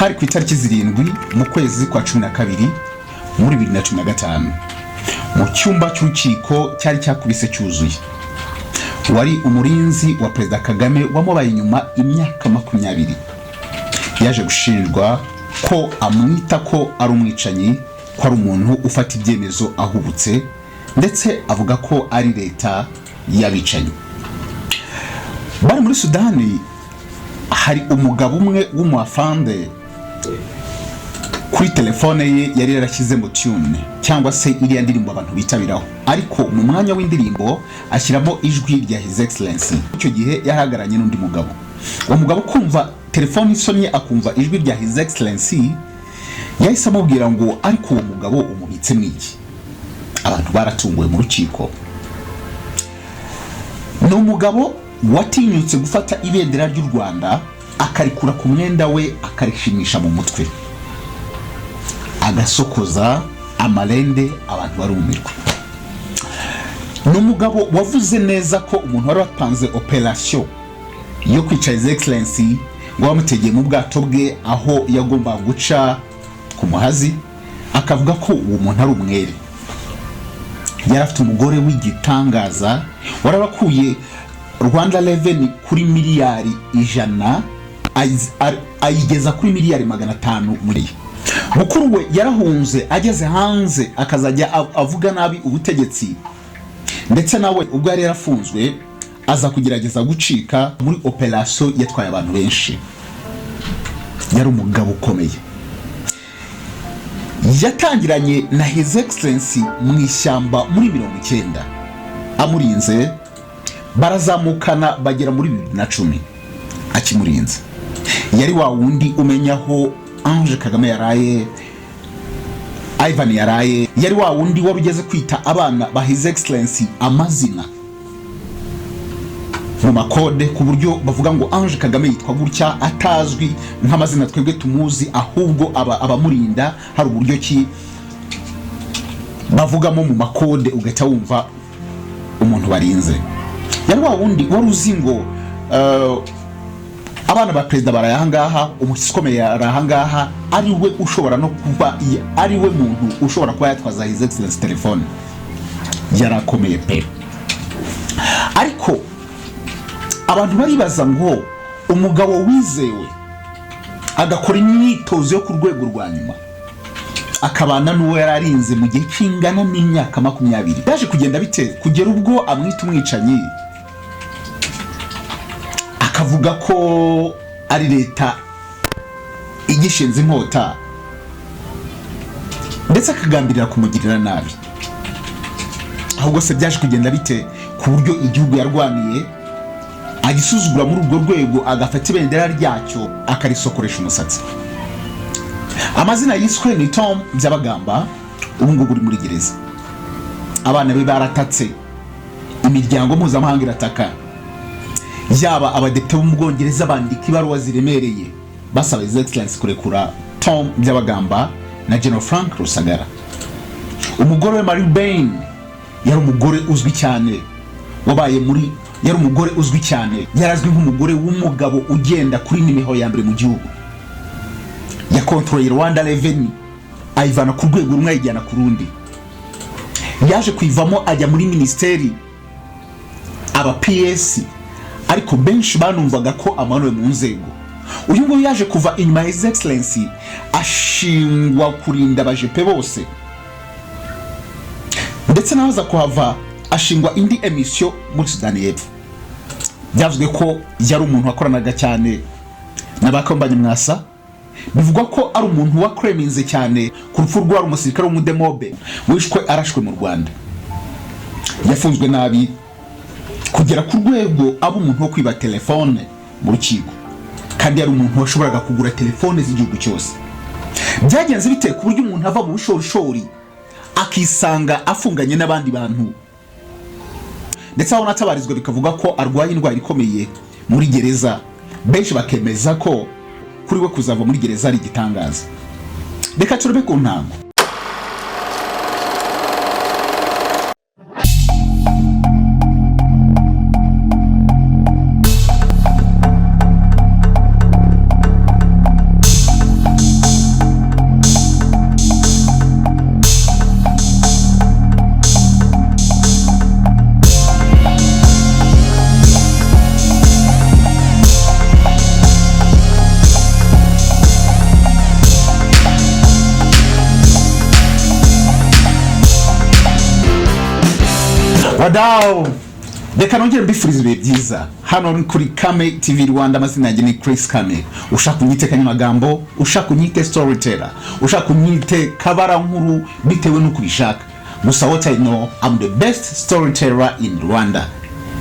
hari ku itariki 7 mu kwezi kwa 12 muri 2015 mu cyumba cy'urukiko cyari cyakubise cyuzuye. Wari umurinzi wa Perezida Kagame wamubaye inyuma imyaka 20. Yaje gushinjwa ko amwita ko ari umwicanyi, ko ari umuntu ufata ibyemezo ahubutse, ndetse avuga ko ari leta y'abicanyi. Bari muri Sudani hari umugabo umwe w'umuafande kuri telefone ye yari yarashyize mu tune cyangwa se iriya ndirimbo abantu bitabiraho, ariko mu mwanya w'indirimbo ashyiramo ijwi rya His Excellency. Icyo gihe yarahagaranye n'undi mugabo. Uwo mugabo kumva telefone isomye akumva ijwi rya His Excellency, yahise amubwira ngo ariko uwo mugabo umubitse mwiki. Abantu baratunguwe mu rukiko. Ni umugabo watinyutse gufata ibendera ry'u Rwanda akarikura ku mwenda we akarishimisha mu mutwe, agasokoza amarende, abantu barumirwa. Ni umugabo wavuze neza ko umuntu wari wapanze operation yo kwica His Excellency ngo bamutegeye mu bwato bwe aho yagomba guca ku muhazi, akavuga ko uwo muntu ari umwere. Yari afite umugore w'igitangaza warabakuye Rwanda Revenue kuri miliyari 100 ayigeza kuri miliyari 500 muri. Mukuru we yarahunze ageze hanze akazajya avuga nabi ubutegetsi, ndetse nawe ubwo yari yarafunzwe aza kugerageza gucika muri operation yatwaye abantu benshi. Yari umugabo ukomeye. Yatangiranye na His Excellency mu ishyamba muri 90 amurinze, barazamukana bagera muri 2010 akimurinze. Yari wa wundi umenyaho H.E Kagame yaraye, Ivan yaraye. Yari wa wundi wari ugeze kwita abana ba His Excellency amazina mu makode, ku buryo bavuga ngo H.E Kagame yitwa gutya atazwi nk'amazina twebwe tumuzi, ahubwo abamurinda hari uburyo ki bavugamo mu makode ugahita wumva umuntu barinze. Yari wa wundi wari uzi ngo abana ba perezida barayangaha, umusikomeye yarahangaha, ari we ushobora no kuba ari we muntu ushobora kuba yatwaza His Excellency telefone. Yarakomeye pe. Ariko abantu baribaza ngo umugabo wizewe agakora imyitozo yo ku rwego rwa nyuma akabana n'uwo yararinze mu gihe kingana n'imyaka 20, yaje kugenda bite kugera ubwo amwita umwicanyi, akavuga ko ari leta igishinze inkota, ndetse akagambirira kumugirira nabi. Ahubwo se byaje kugenda bite ku buryo igihugu yarwaniye agisuzugura muri urwo rwego, agafata ibendera ryacyo akarisokoresha umusatsi. Amazina yiswe ni Col.Tom BYABAGAMBA, ubu ngubu uri muri gereza. Abana be baratatse, imiryango mpuzamahanga irataka, yaba abadepite bo mu Bwongereza bandika ibaruwa ziremereye basaba His Excellency kurekura Col.Tom BYABAGAMBA na General Frank Rusagara. Umugore we Marie Bain yari umugore uzwi cyane, yari umugore uzwi cyane, yarazwi nk'umugore w'umugabo ugenda kuri nimiho ya mbere mu gihugu. Yakontroye Rwanda Revenue ayivana ku rwego rumwe ayijyana ku rundi. Yaje kwivamo ajya muri ministeri aba PS, ariko benshi banumvaga ko amanuwe mu nzego. Uyu nguyu yaje kuva inyuma His Excellency ashingwa kurinda abajepe bose, ndetse naza kuhava ashingwa indi emission muri Sudani y'Epfo. Byavuzwe ko yari umuntu wakoranaga cyane n'abakombanye mwasa. Bivugwa ko ari umuntu wakreminze cyane ku rupfu rw'ari umusirikare w'umudemobe wishwe arashwe mu Rwanda. Yafunzwe nabi kugera ku rwego abo umuntu wo kwiba telefone mu rukiko, kandi yari umuntu washoboraga kugura telefone z'igihugu cyose. Byagenze bite ku buryo umuntu ava mu bushorishori akisanga afunganye n'abandi bantu, ndetse aho natabarizwa bikavuga ko arwaye indwara ikomeye muri gereza. Benshi bakemeza ko kuri we kuzava muri gereza ari igitangaza. Reka turebe ku ntango. Wadao reka nongere mbifurize ibihe byiza hano kuri Kame TV Rwanda. Amazina yanjye ni Chris Kame. Ushaka kunyite Kanyamagambo, ushaka kunyite storyteller, ushaka kunyite kabara nkuru bitewe nuko ubishaka. Gusa what I know, I'm the best storyteller in Rwanda.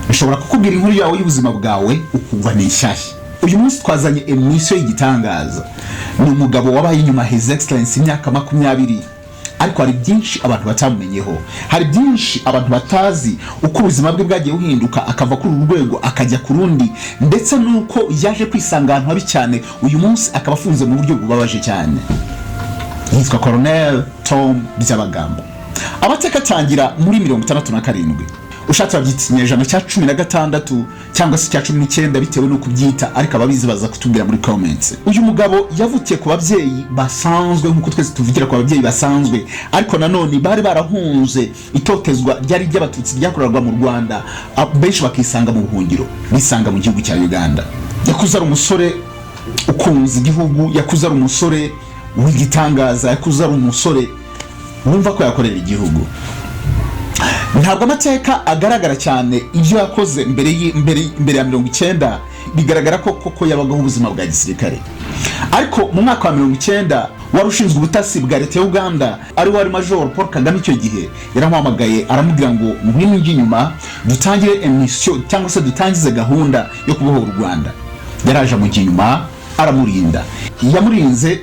Nshobora kukubwira inkuru yawe y'ubuzima bwawe ukumva ni nshyashya. Uyu munsi twazanye emission y'igitangaza. Ni umugabo wabaye inyuma His Excellency imyaka 20, ariko hari byinshi abantu batamumenyeho. Hari byinshi abantu batazi uko ubuzima bwe bwagiye buhinduka akava kuri urwego akajya ku rundi, ndetse nuko yaje kwisanga ahantu habi cyane. Uyu munsi akaba afunze mu buryo bubabaje cyane. Yitwa Col.Tom BYABAGAMBA. Amateka atangira muri 1967. Ushatse babyita ikinyejana cya 16 cyangwa se cya 19 bitewe nuko byita, ariko ababizi baza kutubwira muri comments. Uyu mugabo yavukiye ku babyeyi basanzwe nkuko twese tuvugira ku babyeyi basanzwe, ariko nanone bari barahunze itotezwa ryari ry'abatutsi ryakorerwa mu Rwanda. Benshi bakisanga mu buhungiro, bisanga mu gihugu cya Uganda. Yakuze ari umusore ukunze igihugu, yakuze ari umusore w'igitangaza, yakuze ari umusore wumva ko yakorera igihugu. Ntabwo amateka agaragara cyane ibyo yakoze mbere ya 90, bigaragara ko koko yabagaho ubuzima bwa gisirikare. Ariko mu mwaka wa 90 wari ushinzwe ubutasi bwa leta ya Uganda, ari wari Major Paul Kagame icyo gihe, yaramuhamagaye aramubwira ngo ngwino ngi nyuma dutangire emission cyangwa se dutangize gahunda yo kubohora u Rwanda. Yaraje mu ginyuma aramurinda, yamurinze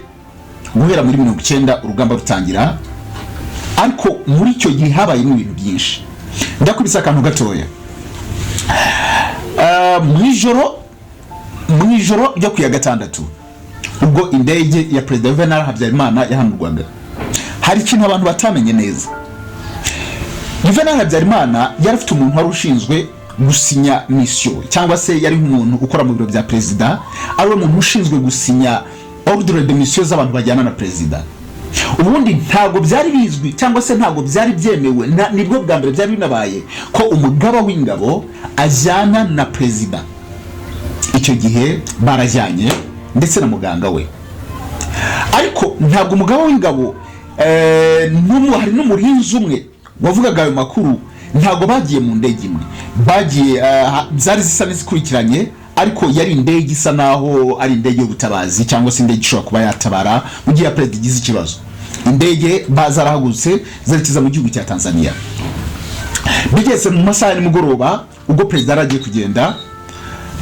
guhera muri 90 urugamba rutangira. Ariko muri icyo gihe habaye ibintu byinshi. Ndakubisa akantu gatoya. Mu ijoro ryo ku ya gatandatu, ubwo indege ya President Juvenal Habyarimana yahanurwaga, hari ikintu abantu batamenye neza. Juvenal Habyarimana yari afite umuntu wari ushinzwe gusinya mission, cyangwa se yari umuntu ukora mu biro bya President, ari umuntu ushinzwe gusinya ordre de mission z'abantu bajyana na President. Ubundi ntago byari bizwi cyangwa se ntago byari byemewe, nibwo bwa mbere byari binabaye ko umugaba w'ingabo ajyana na President. Icyo gihe barajyanye ndetse na muganga we. Ariko ntago umugaba w'ingabo hari n'umurinzi umwe wavugaga ayo makuru, ntago bagiye mu ndege imwe, bagiye zari zisa n'izikurikiranye, ariko yari indege isa naho ari indege y'ubutabazi cyangwa se indege ishobora kuba yatabara mu gihe President igize ikibazo. Indege bazarahagutse zerekeza mu gihugu cya Tanzania. Bigeze mu masaha y'umugoroba, ubwo President aragiye kugenda,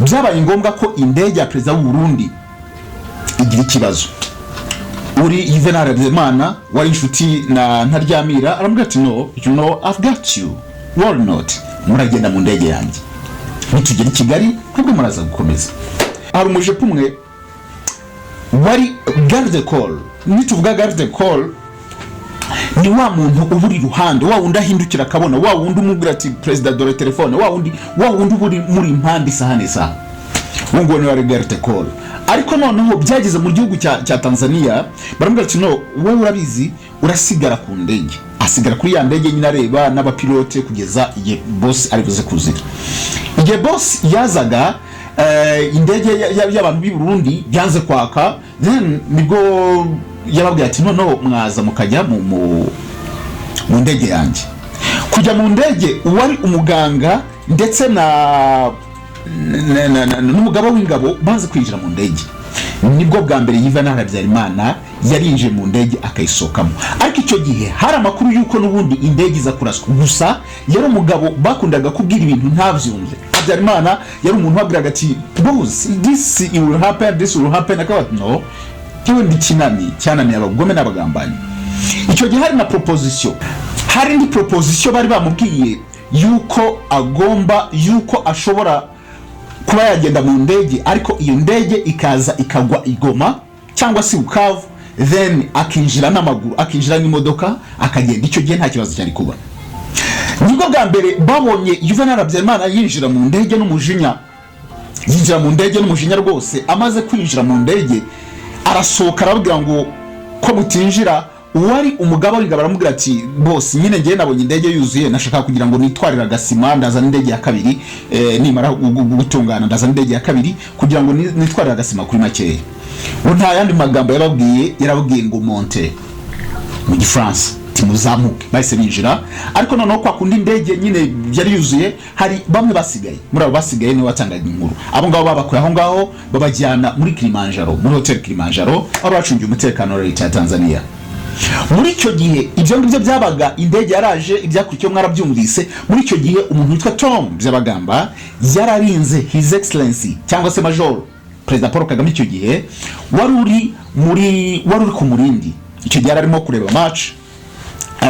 byabaye ngombwa ko indege ya President w'u Burundi igira ikibazo. Uri Juvenal Habyarimana wari inshuti na Ntaryamira aramubwira ati no, you know I've got you, worry not, muragenda mu ndege yanjye, nitugera i Kigali ntabwo muraza gukomeza. Hari umujepe umwe wari garde corps. Nituvuga garde corps ni wa muntu uburi ruhande, wa wundi ahindukira akabona, wa wundi umubwira ati President dore telefone, wa wundi uburi muri impande sahane sa ngo ni wari garde corps. Ariko noneho byageze mu gihugu cya Tanzania, baramubwira ati no, wowe urabizi urasigara ku ndege. Asigara kuri ya ndege nyine areba n'abapilote kugeza igihe boss aribuze kuzira. Igihe boss yazaga, indege y'abantu b'i Burundi byanze kwaka, then nibwo yababwiye ati no mwaza mukajya mu ndege yanjye. Kujya mu ndege uwari umuganga ndetse n'umugabo w'ingabo baze kwinjira mu ndege. Nibwo bwa mbere Juvenal Habyarimana yarinje mu ndege akayisokamo. Ariko icyo gihe hari amakuru yuko n'ubundi indege iza kuraswa. Gusa yari umugabo bakundaga kubwira ibintu ntavyumve. Habyarimana yari umuntu wabwiraga ati boss, this will happen, akabat no, kiwe ndikinani cyananiye abagome n'abagambanyi. Icyo gihe hari na proposition, hari indi proposition bari bamubwiye yuko ashobora kuba yagenda mu ndege, ariko iyo ndege ikaza ikagwa Igoma cyangwa se Bukavu, then akinjira n'amaguru, akinjira n'imodoka akagenda. Icyo gihe nta kibazo cyari kuba. Nibwo bwa mbere babonye Juvenal Habyarimana yinjira mu ndege n'umujinya, yinjira mu ndege n'umujinya rwose. Amaze kwinjira mu ndege arasohoka arabwira ngo ko mutinjira. Uwari umugabo w'ingabo aramubwira ati boss, nyine ngiye nabonye indege yuzuye, nashaka kugira ngo nitwarira agasima ndazana indege ya kabiri, nimara gutungana ndazana indege ya kabiri kugira ngo nitwarira agasima kuri makeya. Nta yandi magambo yarabwiye ngo monte mu Gifaransa. timuzamuke bahise binjira ariko noneho kwa kundi indege nyine yari yuzuye hari bamwe basigaye muri abo basigaye niwe watangaga inkuru abo ngabo babakuye aho ngaho babajyana muri Kilimanjaro muri hotel Kilimanjaro aho bacungiye umutekano wa leta ya Tanzania. Muri icyo gihe ibyo ngibyo byabaga indege yaraje ibyakurikiye mwarabyumvise. Muri icyo gihe umuntu witwa Tom Byabagamba yararinze His Excellency cyangwa se Major President Paul Kagame icyo gihe wari uri ku Murindi. Icyo gihe arimo kureba match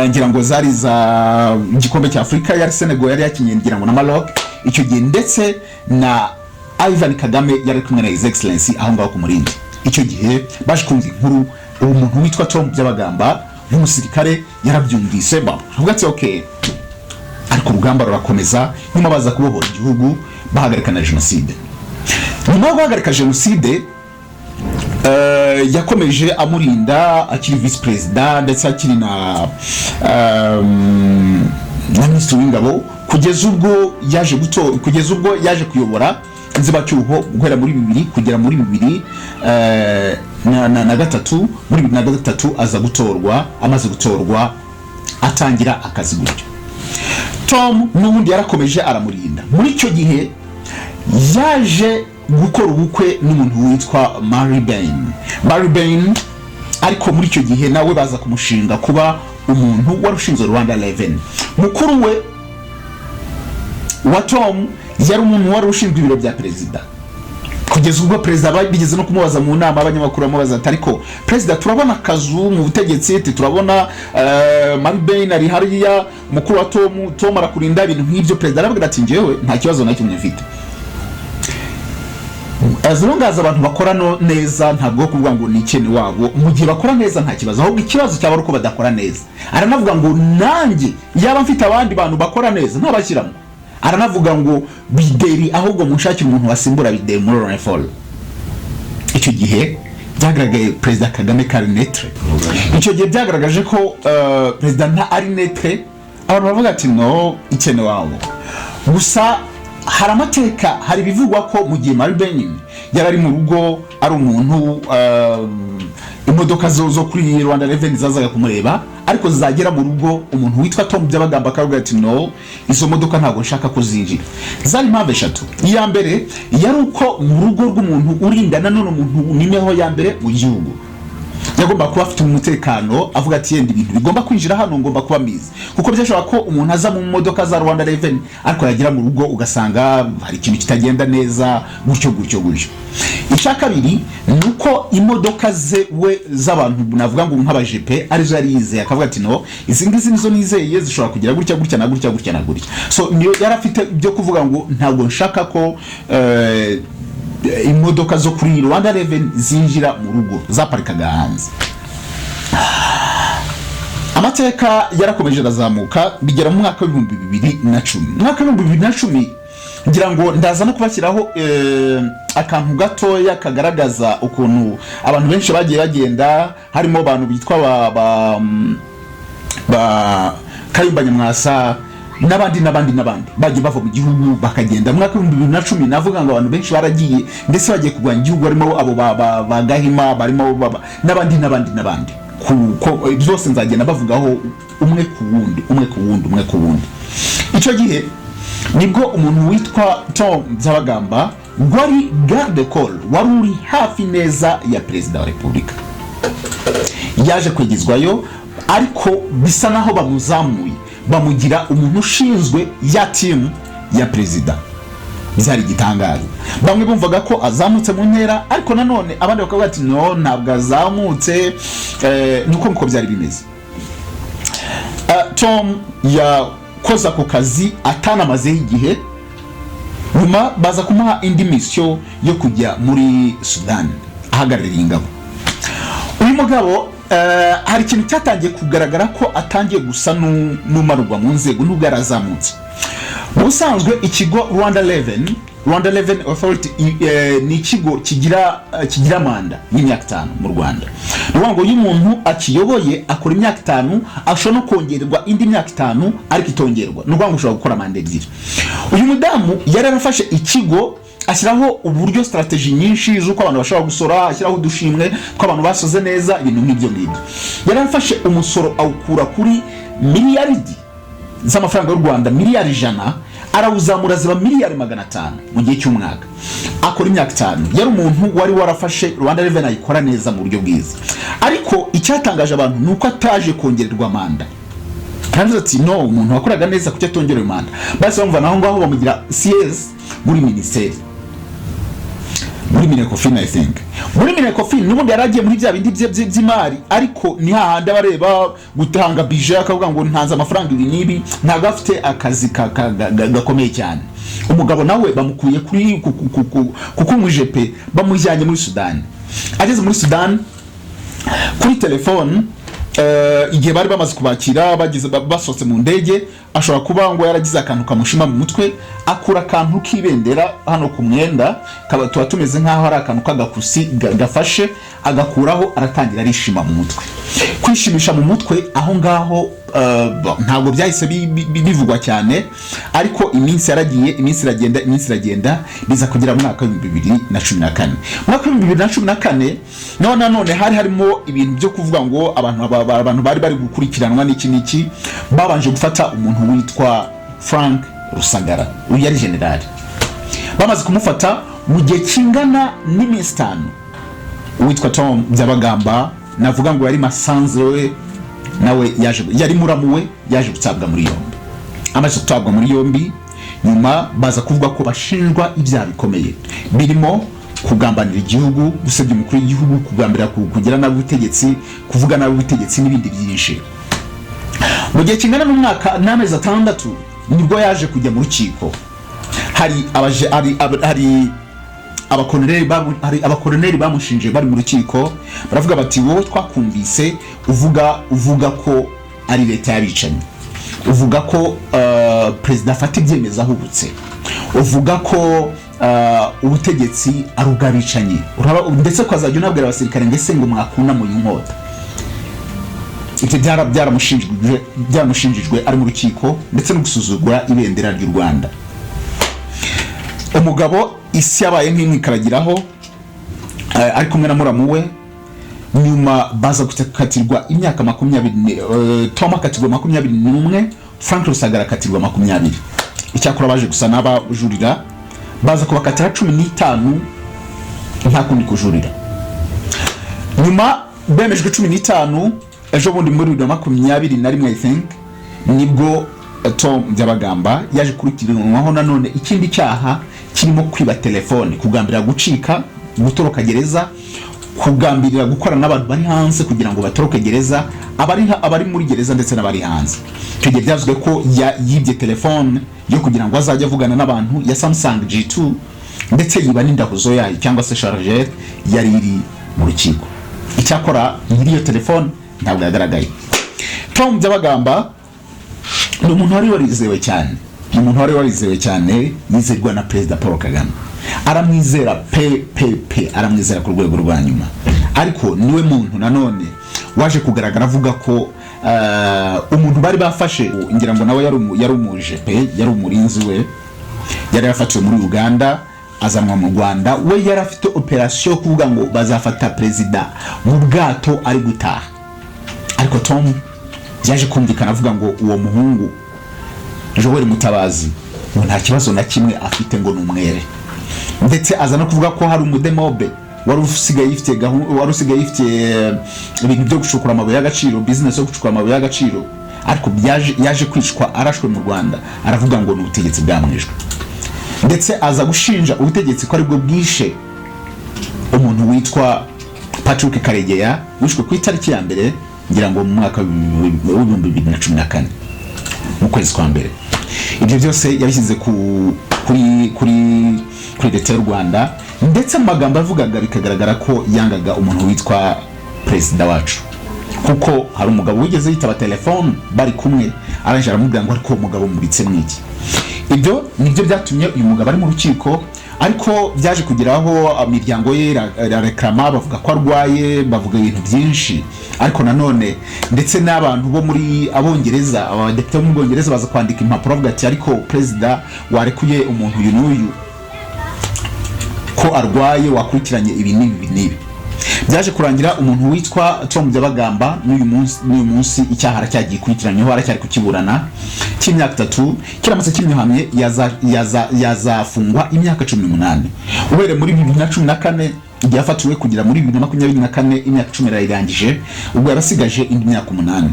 ngira ngo zari za igikombe cya Afrika yari Senegal yari yakinye ngira ngo na Maroc icyo gihe ndetse na Ivan Kagame yari kumwe na His Excellency aho ngaho ku Murindi. Icyo gihe baje kumva inkuru umuntu witwa Tom Byabagamba n'umusirikare yarabyumvise bavuga ati okay ariko urugamba rurakomeza nyuma baza kubohora igihugu bahagarika na jenoside. Nyuma yo guhagarika jenoside yakomeje amurinda akiri vice president ndetse akiri na ministre w'ingabo kugeza ubwo yaje kuyobora inzibacyuho guhera muri 2000 kugera muri 2003 muri 2003 aza gutorwa amaze gutorwa atangira akazi gutyo. Tom n'ubundi yarakomeje aramurinda. Muri icyo gihe yaje gukora ubukwe n'umuntu witwa Mary Bain ariko muri icyo gihe nawe baza kumushinga kuba umuntu warushinze Rwanda 11. Mukuru we wa Tom yari umuntu wari ushinzwe ibiro bya perezida kugeza ubwo perezida bigeze no kumubaza mu nama abanyamakuru amubaza ariko perezida turabona akazu mu butegetsi turabona Mary Bain ari hariya mukuru wa Tom arakurinda ibintu nk'ibyo. Perezida aravuga ati njyewe nta kibazo na kimwe mfite azirungaza abantu bakora neza ntabwo kuvuga ngo ni ikene wabo mu gihe bakora neza nta kibazo ahubwo ikibazo cyaba uko badakora neza. Aranavuga ngo nanjye yaba mfite abandi bantu bakora neza ntabashyiramo. Aranavuga ngo bideri ahubwo munshakira umuntu wasimbura bideri muri Renfol. Icyo gihe byagaragaye President Kagame kari netre. Icyo gihe byagaragaje ko President nta ari netre abantu bavuga ati no ikene wabo. Gusa hari amateka hari bivugwa ko mu gihe Mary Bain yari mu rugo ari umuntu imodoka zo kuri Rwanda 11 zazaga kumureba ariko zagera mu rugo umuntu witwa Tom Byabagamba akavuga ati no izo modoka ntago nshaka kuzinjira. Zari mpamvu eshatu. Iya mbere yari uko mu rugo rw'umuntu urindana none umuntu nimeho ya mbere mu gihugu yagomba kuba afite umutekano avuga ati yenda ibintu bigomba kwinjira hano ngomba kuba mizi kuko byashobora ko umuntu aza mu modoka za Rwanda 11 ariko yagira mu rugo ugasanga hari ikintu kitagenda neza gutyo. Icya kabiri nuko imodoka ze we z'abantu navuga ngo nk'abajepe arizo yarize akavuga ati no izi ngizi nizo nizeye zishobora kugira gutya na gutya. So niyo yarafite byo kuvuga ngo ntabwo nshaka ko imodoka zo kuri Rwanda 11 zinjira mu rugo zaparikaga hanze. Amateka yarakomeje arazamuka bigera mu mwaka wa 2010. Mwaka wa 2010 ngira ngo ndaza no kubashyiraho akantu gatoya kagaragaza ukuntu abantu benshi bagiye bagenda harimo abantu bitwa ba Kayumba Nyamwasa n'abandi bagiye bava mu gihugu bakagenda. Mu mwaka wa 2010 navuga ngo abantu benshi baragiye ndetse bagiye kugwanya igihugu barimo abo bagahima barimo n'abandi ko byose nzagenda bavugaho umwe ku wundi. Icyo gihe nibwo umuntu witwa Tom Byabagamba wari garde corps wari uri hafi neza ya Perezida wa Repubulika yaje kwegezwayo ariko bisa naho bamuzamuye bamugira umuntu ushinzwe ya team ya Perezida. Bizari gitangaza bamwe bumvaga ko azamutse mu ntera ariko nanone abandi bakavuga ati no ntabwo azamutse nuko byari bimeze. Tom yakoze ako kazi atanamazeho igihe nyuma baza kumuha indi mission yo kujya muri Sudan ahagarariye ingabo. Uyu mugabo hari ikintu cyatangiye kugaragara ko atangiye gusa n'umarurwa mu nzego n'ubwo yarazamutse. Ubusanzwe ikigo Rwanda 11 Rwanda Revenue Authority ni ikigo kigira manda y'imyaka 5 mu Rwanda. Ngo uyu muntu akiyoboye akora imyaka 5 ashobora no kongererwa indi myaka 5 ariko itongerwa. Ngo ushobora gukora manda ebyiri. Uyu mudamu yararafashe ikigo ashyiraho uburyo strategy nyinshi z'uko abantu bashobora gusora, ashyiraho udushimwe ko abantu basoze neza ibintu nk'ibyo ngibyo. Yarafashe umusoro awukura kuri miliyaridi z'amafaranga y'u Rwanda, miliyari 100, arawuzamura ziba miliyari 500 mu gihe cy'umwaka. Akora imyaka 5. Yari umuntu wari warafashe Rwanda Revenue ayikora neza mu buryo bwiza. Ariko icyatangaje abantu nuko ataje kongererwa manda. Kandi ati no, umuntu wakoraga neza kucyo atongerera manda. Basi bamva naho ngaho bamugira CS muri ministeri. Muri Minecofin I think. Muri Minecofin n'ubundi yaragiye muri bya bindi by'imari, ariko ni hahandi abareba gutanga budget akavuga ngo ntanze amafaranga ibi nibi, ntago afite akazi gakomeye cyane. Umugabo nawe bamukuye kuri kuko UMUJEPE bamujyanye muri Sudan. Ageze muri Sudan kuri telefone igihe bari bamaze kubakira basohotse mu ndege, ashobora kuba ngo yaragize akantu kamushima mu mutwe, akura akantu k'ibendera hano ku mwenda kaba tuba tumeze nkaho ari akantu k'agakusi gafashe, agakuraho aratangira arishima mu mutwe. Kwishimisha mu mutwe aho ngaho ntabwo byahise bivugwa cyane, ariko iminsi yaragiye, iminsi iragenda biza kugira mu mwaka wa 2014. Mwaka wa 2014 none hari harimo ibintu byo kuvuga ngo abantu bari gukurikiranwa n'iki babanje gufata umuntu witwa Frank Rusagara, uyu yari general. Bamaze kumufata mu gihe kingana n'iminsi 5. Uwitwa Tom Byabagamba navuga ngo yari masanze we nawe yari muramuwe yaje gutabwa muri yombi. Amaze gutabwa muri yombi, nyuma baza kuvuga ko bashinjwa ibyaha bikomeye birimo kugambanira igihugu, gusebya umukuru w'igihugu, kugambira kugira nabi ubutegetsi, kuvuga nabi ubutegetsi n'ibindi byinshi. Mu gihe kingana n'umwaka n'amezi 6 nibwo yaje kujya mu rukiko. Hari abakoloneli bamushinje bari mu rukiko, baravuga bati wowe twakumvise uvuga ko ari leta y'abicanyi, uvuga ko president afata ibyemezo ahubutse, uvuga ko ubutegetsi ari ubw'abicanyi, ndetse ko azajya unabwira abasirikare ngese ngo mwakuna mu inkota. Ibyo byaramushinjijwe ari mu rukiko, ndetse no gusuzugura ibendera ry'u Rwanda. Umugabo isi yabaye nk'imwikaragiraho ari kumwe na muramuwe. Nyuma baza gukatirwa imyaka 20, Tom akatirwa 21, Frank Rusagara akatirwa 20. Icyakora baje gusa n'abajurira baza kubakatira 15 nta kundi kujurira. Nyuma bemejwe 15 ejo bundi muri 2021 I think nibwo Tom Byabagamba yaje kurikiranwaho nanone ikindi cyaha kirimo kwiba telefone, kugambirira gucika, gutoroka gereza, kugambirira gukora n'abantu bari hanze kugira ngo batoroke gereza, abari muri gereza ndetse n'abari hanze. Cyo byavuzwe ko yibye telefone yo kugira ngo azajye avugana n'abantu ya Samsung G2, ndetse yiba n'indahuzo yayo cyangwa se charger yari iri mu rukiko. Icyakora iyo telefone ntabwo yagaragaye. Tom Byabagamba ni umuntu wari warizewe cyane, yizerwa na Perezida Paul Kagame. Aramwizera aramwizera ku rwego rwa nyuma. Ariko niwe muntu nanone waje kugaragara avuga ko umuntu bari bafashe ngira ngo nawe yari UMUJEPE, yari umurinzi we, yari yafatiwe muri Uganda azanwa mu Rwanda. We yari afite operation kuvuga ngo bazafata Perezida mu bwato ari gutaha. Ariko Tom yaje kumvikana avuga ngo uwo muhungu Joel Mutabazi nta kibazo na kimwe afite ngo numwere, ndetse aza no kuvuga ko hari umudemobe wari usigaye ifite ibintu byo gucukura amabuye y'agaciro, business yo gucukura amabuye y'agaciro, ariko yaje kwicwa arashwe mu Rwanda. Aravuga ngo n'ubutegetsi bwamwijwe, ndetse aza gushinja ubutegetsi ko ari bwo bwishe umuntu witwa Patrick Karegeya wishwe ku itariki ya mbere ngira ngo mu mwaka wa 2014 mu kwezi kwa mbere. Ibyo byose yabishyize kuri leta y'u Rwanda, ndetse mu magambo avugaga bikagaragara ko yangaga umuntu witwa Perezida wacu, kuko hari umugabo wigeze yitaba telefone bari kumwe, aranje aramubwira ngo ariko umugabo mubitse mwiki. ibyo nibyo byatumye uyu mugabo ari mu rukiko, ariko byaje kugeraho imiryango ye irareklama, bavuga ko arwaye, bavuga ibintu byinshi, ariko nanone ndetse n'abantu bo muri Abongereza, abadepite bo mu Bwongereza baza kwandika impapuro bavuga ati ariko perezida warekuye umuntu uyu n'uyu ko arwaye, wakurikiranye ibi n'ibi. Byaje kurangira umuntu witwa Tom Byabagamba n'uyu munsi icyaha aracyagiye kurikiranyweho, aracyari kukiburana cy'imyaka 3, kiramutse kimyuhamye yazafungwa imyaka 18 uhere muri 2014 igihe afatiwe kugira muri 2024 imyaka 10 yarayirangije, ubwo yarasigaje indi myaka 8.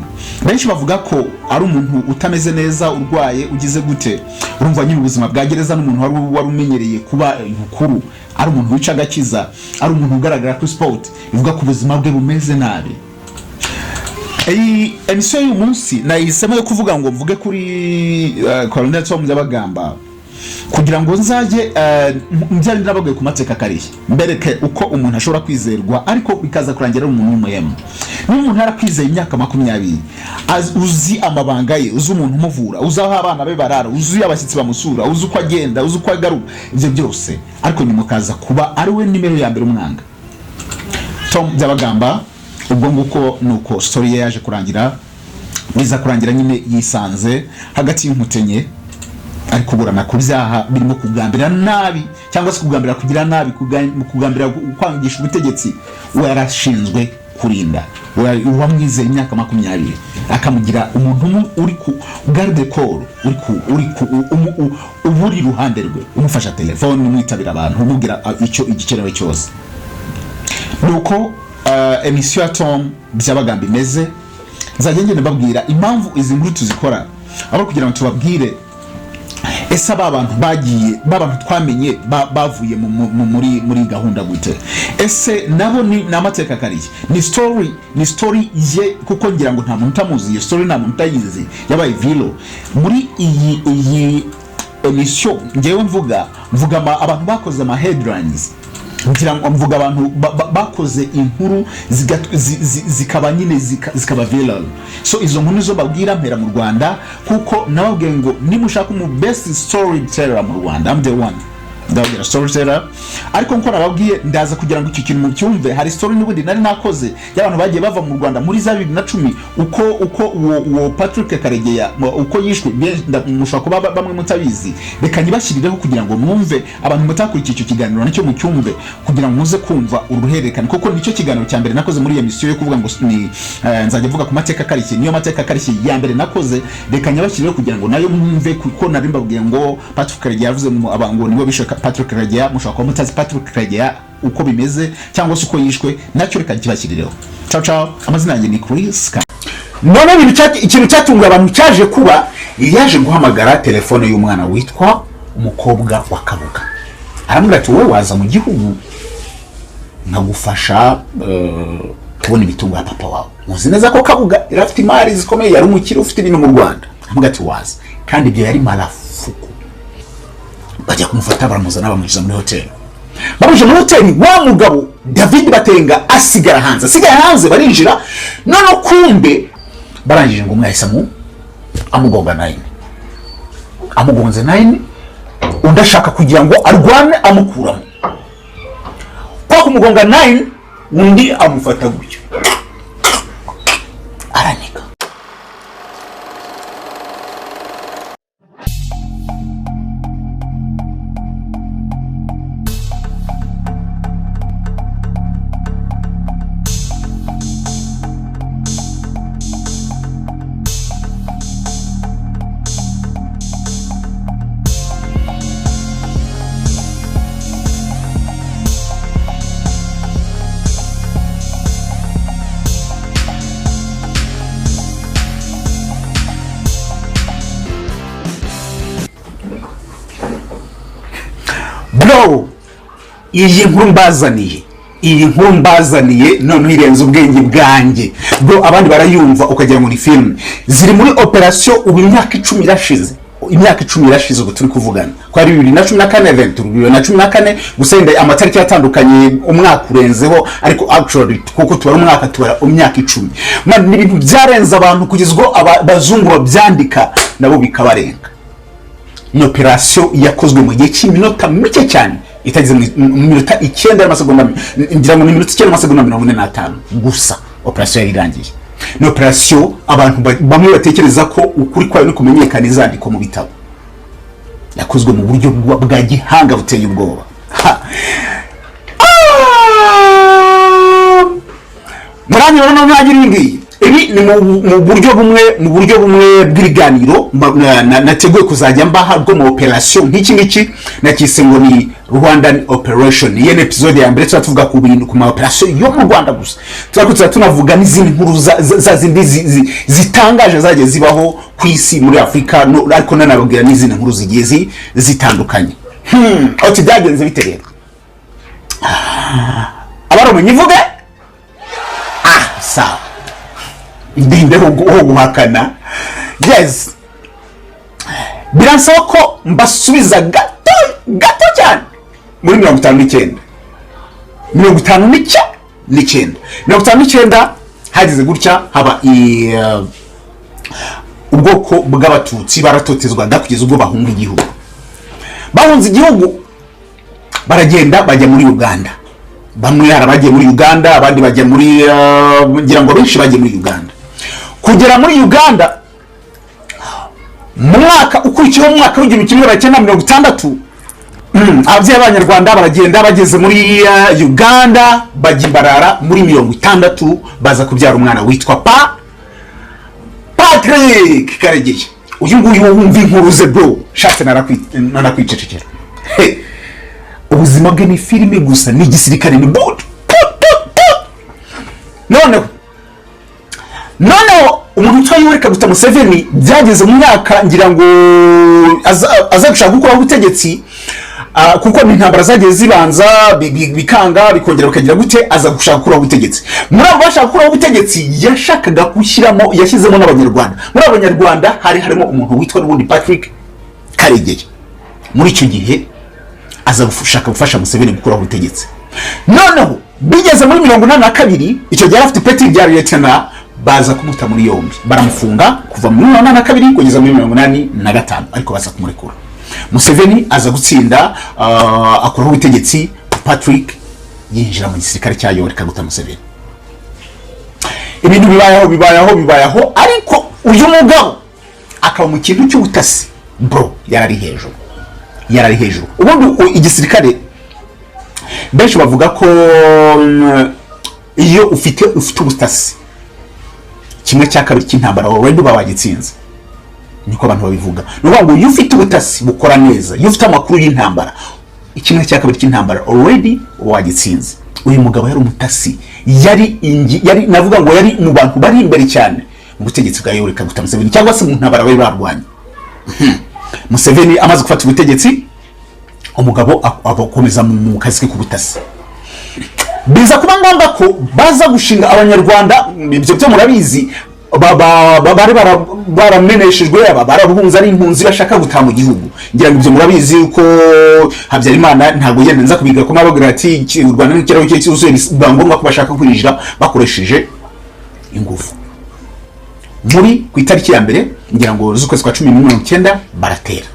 Benshi bavuga ko ari umuntu utameze neza, urwaye, ugize gute. Urumva nyine ubuzima bwa gereza n'umuntu wari umenyereye kuba bukuru, ari umuntu wica agakiza, ari umuntu ugaragara kuri sport, ivuga ko ubuzima bwe bumeze nabi. Iyi emission y'uyu munsi nayihisemo yo kuvuga ngo mvuge kuri Col.Tom BYABAGAMBA kugira ngo nzaje mbyari ndabaguye ku mateka akarishye, mbereke uko umuntu ashobora kwizerwa ariko bikaza kurangira umuntu w'umuhemu. N'umuntu yarakwizeye imyaka 20, uzi amabanga ye, uzi umuntu umuvura, uzi aho abana be barara, uzi abashyitsi bamusura, uzi uko agenda, uzi uko agaruka, ibyo byose, ariko nimukaza kuba ari we nimero ya mbere umwanga. Tom BYABAGAMBA ubwo nguko nuko story ye yaje kurangira, biza kurangira nyine yisanze hagati y'umutenye ari kuburana ku byaha birimo kugambira nabi cyangwa se kugambira kugira nabi, kugambira kwangisha ubutegetsi we yarashinzwe kurinda. Wamwizeye imyaka 20 akamugira umuntu uri ku garde corps, uri ku uburi ruhande rwe, umufasha telefone, umwitabira abantu, umubwira icyo igikenewe cyose. Nuko emission ya Tom BYABAGAMBA imeze, nzagenge babwira impamvu izi nkuru tuzikora, abo kugira ngo tubabwire ese abantu bagiye babantu twamenye bavuye muri gahunda gute, ese nabo ni amateka kariye, ni story ye, kuko ngira ngo nta muntu utamuzi iyo story, nta muntu utayizi, yabaye vilo muri iyi emission. Ngewe mvuga abantu bakoze ama headlines, ngira ngo mvuga abantu bakoze inkuru zikaba nyine zikaba viral. So izo nkuru zo babwira mpera mu Rwanda, kuko nababwiye ngo nimushaka mu best storyteller mu Rwanda, I'm the one. Ndabwira storyteller, ariko nko nababwiye ndaza kugira ngo icyo kintu mu cyumve. Hari story n'ubundi nari nakoze y'abantu bagiye bava mu Rwanda muri za 2010, uko uwo Patrick Karegeya uko yishwe, mushaka kuba bamwe mutabizi, reka nyibashirireho kugira ngo mwumve, abantu mutakurikiye icyo kiganiro nicyo mu cyumve, kugira ngo muze kumva uruhererekane, kuko nicyo kiganiro cya mbere nakoze muri iyo emission yo kuvuga ngo ni nzajya vuga ku mateka karishye, niyo mateka karishye ya mbere nakoze, reka nyibashirireho kugira ngo nayo mwumve, kuko nari mbabwiye ngo Patrick Karegeya yavuze mu abango nibo bishe Patrick Karegeya, mushaka ko mutazi Patrick Karegeya uko bimeze cyangwa se uko yishwe, nacyo reka kibashyirireho. Ciao, amazina yanjye ni Chris. None ikintu cyatunga abantu cyaje kuba, yaje guhamagara telefone y'umwana witwa umukobwa wa Kabuga, aramubwira ati wowe waza mu gihugu nkagufasha kubona imitungo ya papa wawe, muzi neza ko Kabuga irafite imari zikomeye, yari umukire ufite ibintu mu Rwanda. Aramubwira ati waza, kandi ibyo yari marafuku. Bajya kumufata baramuzana bamujiza muri hotel. Bamuje muri hotel, wa mugabo David Batenga asigara hanze, barinjira, none kumbe barangije ngo mwahise amugonga 9. Amugonze 9, undashaka kugira ngo arwane amukuramo. Kwa kumugonga 9, undi amufata gutyo, aranika. Bro, iyi nkuru mbazaniye none irenze ubwenge bwanjye. Bro, abandi barayumva ukagira muri film ziri muri operation ubu imyaka 10 irashize. Imyaka 10 irashize ubu turi kuvugana. Ko ari 2014 event 2014 gusenda amatariki yatandukanye umwaka urenzeho, ariko actually kuko tubara umwaka tubara imyaka 10. Man, ni ibintu byarenza abantu kugezwa abazungu babyandika nabo bikabarenga. ni operation yakozwe mu gihe cy'iminota mike cyane itagize mu minota 9 y'amasegonda, ngira ngo ni minota 9 y'amasegonda 45 gusa operation yari irangiye. Ni operation abantu bamwe batekereza ko ukuri kwayo ni kumenyekana izandiko mu bitabo, yakozwe mu buryo bwa gihanga buteye ubwoba. Muranye rero nagira ngiyi, ibi ni mu buryo bumwe bw'ibiganiro nateguye kuzajya mbaha bwo mu operation nk'iki nakise ngo ni Rwandan operation. Iyi episode ya mbere tuvuga ku bintu ku ma operation yo mu Rwanda gusa, turakutsa tunavuga n'izindi nkuru za zindi zitangaje zagiye zibaho ku isi muri Afrika, ariko nanababwira n'izindi nkuru zigiye zitandukanye. Ati byagenze bite rero? Abarumenye vuga sawa ndinde ho guhakana. Yes, biransaba ko mbasubiza gato cyane muri 59 hagize gutya haba ubwoko bw'abatutsi baratotezwaga kugeza ubwo bahunga igihugu. Bahunze igihugu baragenda bajya muri Uganda. Bamwe harabagiye muri Uganda, abandi bajya muri ngira ngo benshi bagiye muri Uganda. Kugera muri Uganda mu mwaka ukurikiyeho mu mwaka w'1960, ababyeyi b'Abanyarwanda baragenda bageze muri Uganda, bajya imbarara muri 60 baza kubyara umwana witwa Patrick Karegeya. Uyu nguyu wumva inkuru ze bro, shatse narakwicecekera. Ubuzima bwe ni filime gusa, ni gisirikare, ni boot. Noneho umuntu twayiwe Col.Tom Museveni byageze mu myaka ngira ngo aza gushaka gukora ubutegetsi, kuko ni intambara zagiye zibanza bikanga bikongera bakagira gute, aza gushaka gukora ubutegetsi. Muri abo bashaka gukora ubutegetsi yashakaga yashyizemo n'Abanyarwanda. Muri Abanyarwanda harimo umuntu witwa n'ubundi Patrick Karegeya. Muri icyo gihe aza gushaka gufasha Museveni gukora ubutegetsi. Noneho bigeze muri 82, icyo gihe afite peti rya lieutenant, baza kumuta muri yombi, baramufunga kuva muri 82 kugeza muri 85, ariko baza kumurekura. Museveni aza gutsinda akora ubutegetsi, Patrick yinjira mu gisirikare cya Col.Tom Museveni. Ibintu bibayaho, ariko uyu mugabo akaba mu kintu cy'ubutasi bro, yarari hejuru. Ubundi igisirikare benshi bavuga ko iyo ufite ubutasi, kimwe cya kabiri cy'intambara already bawagitsinze, niko abantu babivuga. Nuvuga ngo iyo ufite ubutasi bukora neza, iyo ufite amakuru y'intambara, kimwe cya kabiri cy'intambara already wagitsinze. Uyu mugabo yari umutasi, yari navuga ngo yari mu bantu bari imbere cyane mu butegetsi bwa Col.Tom Museveni, cyangwa se mu ntambara bari barwanye. Museveni amaze gufata ubutegetsi, umugabo akomeza mu kazi ke kubutasi. Biza kuba ngombwa ko baza gushinga Abanyarwanda, ibyo byo murabizi, bari barameneshejwe, barabuhunza ari impunzi bashaka gutaha mu gihugu. Ngira ngo ibyo murabizi uko Habyarimana ntago yenda nza kubiga ko mabagira ati u Rwanda n'ikiraho cye cyuzuye, ngombwa ko bashaka kwinjira bakoresheje ingufu. Muri ku itariki ya mbere ngira ngo z'ukwezi kwa 19 baratera,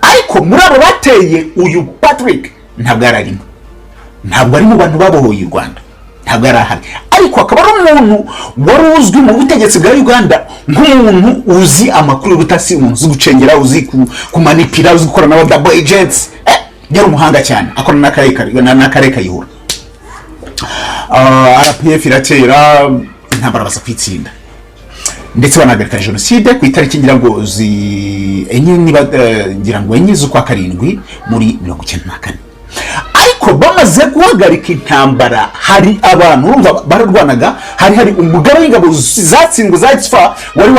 ariko muri abo bateye uyu Patrick ntabwo arimo mu bantu babohoye u Rwanda, ntabwo arahari. Ariko akaba ari umuntu wari uzwi mu butegetsi bwa Uganda nk'umuntu uzi amakuru y'ubutasi, umuntu uzi gucengera, uzi kumanipira, uzi gukora na double agents. Yari umuhanga cyane, akora n'akarere kayihura. RPF iratera, intambara baza kwitsinda, ndetse banagarika jenoside ku itariki ngira ngo enye z'ukwa karindwi muri 1994. Ariko bamaze guhagarika intambara, hari abantu urumva bararwanaga, hari umugabo w'ingabo zatsindwe za Gisfa wari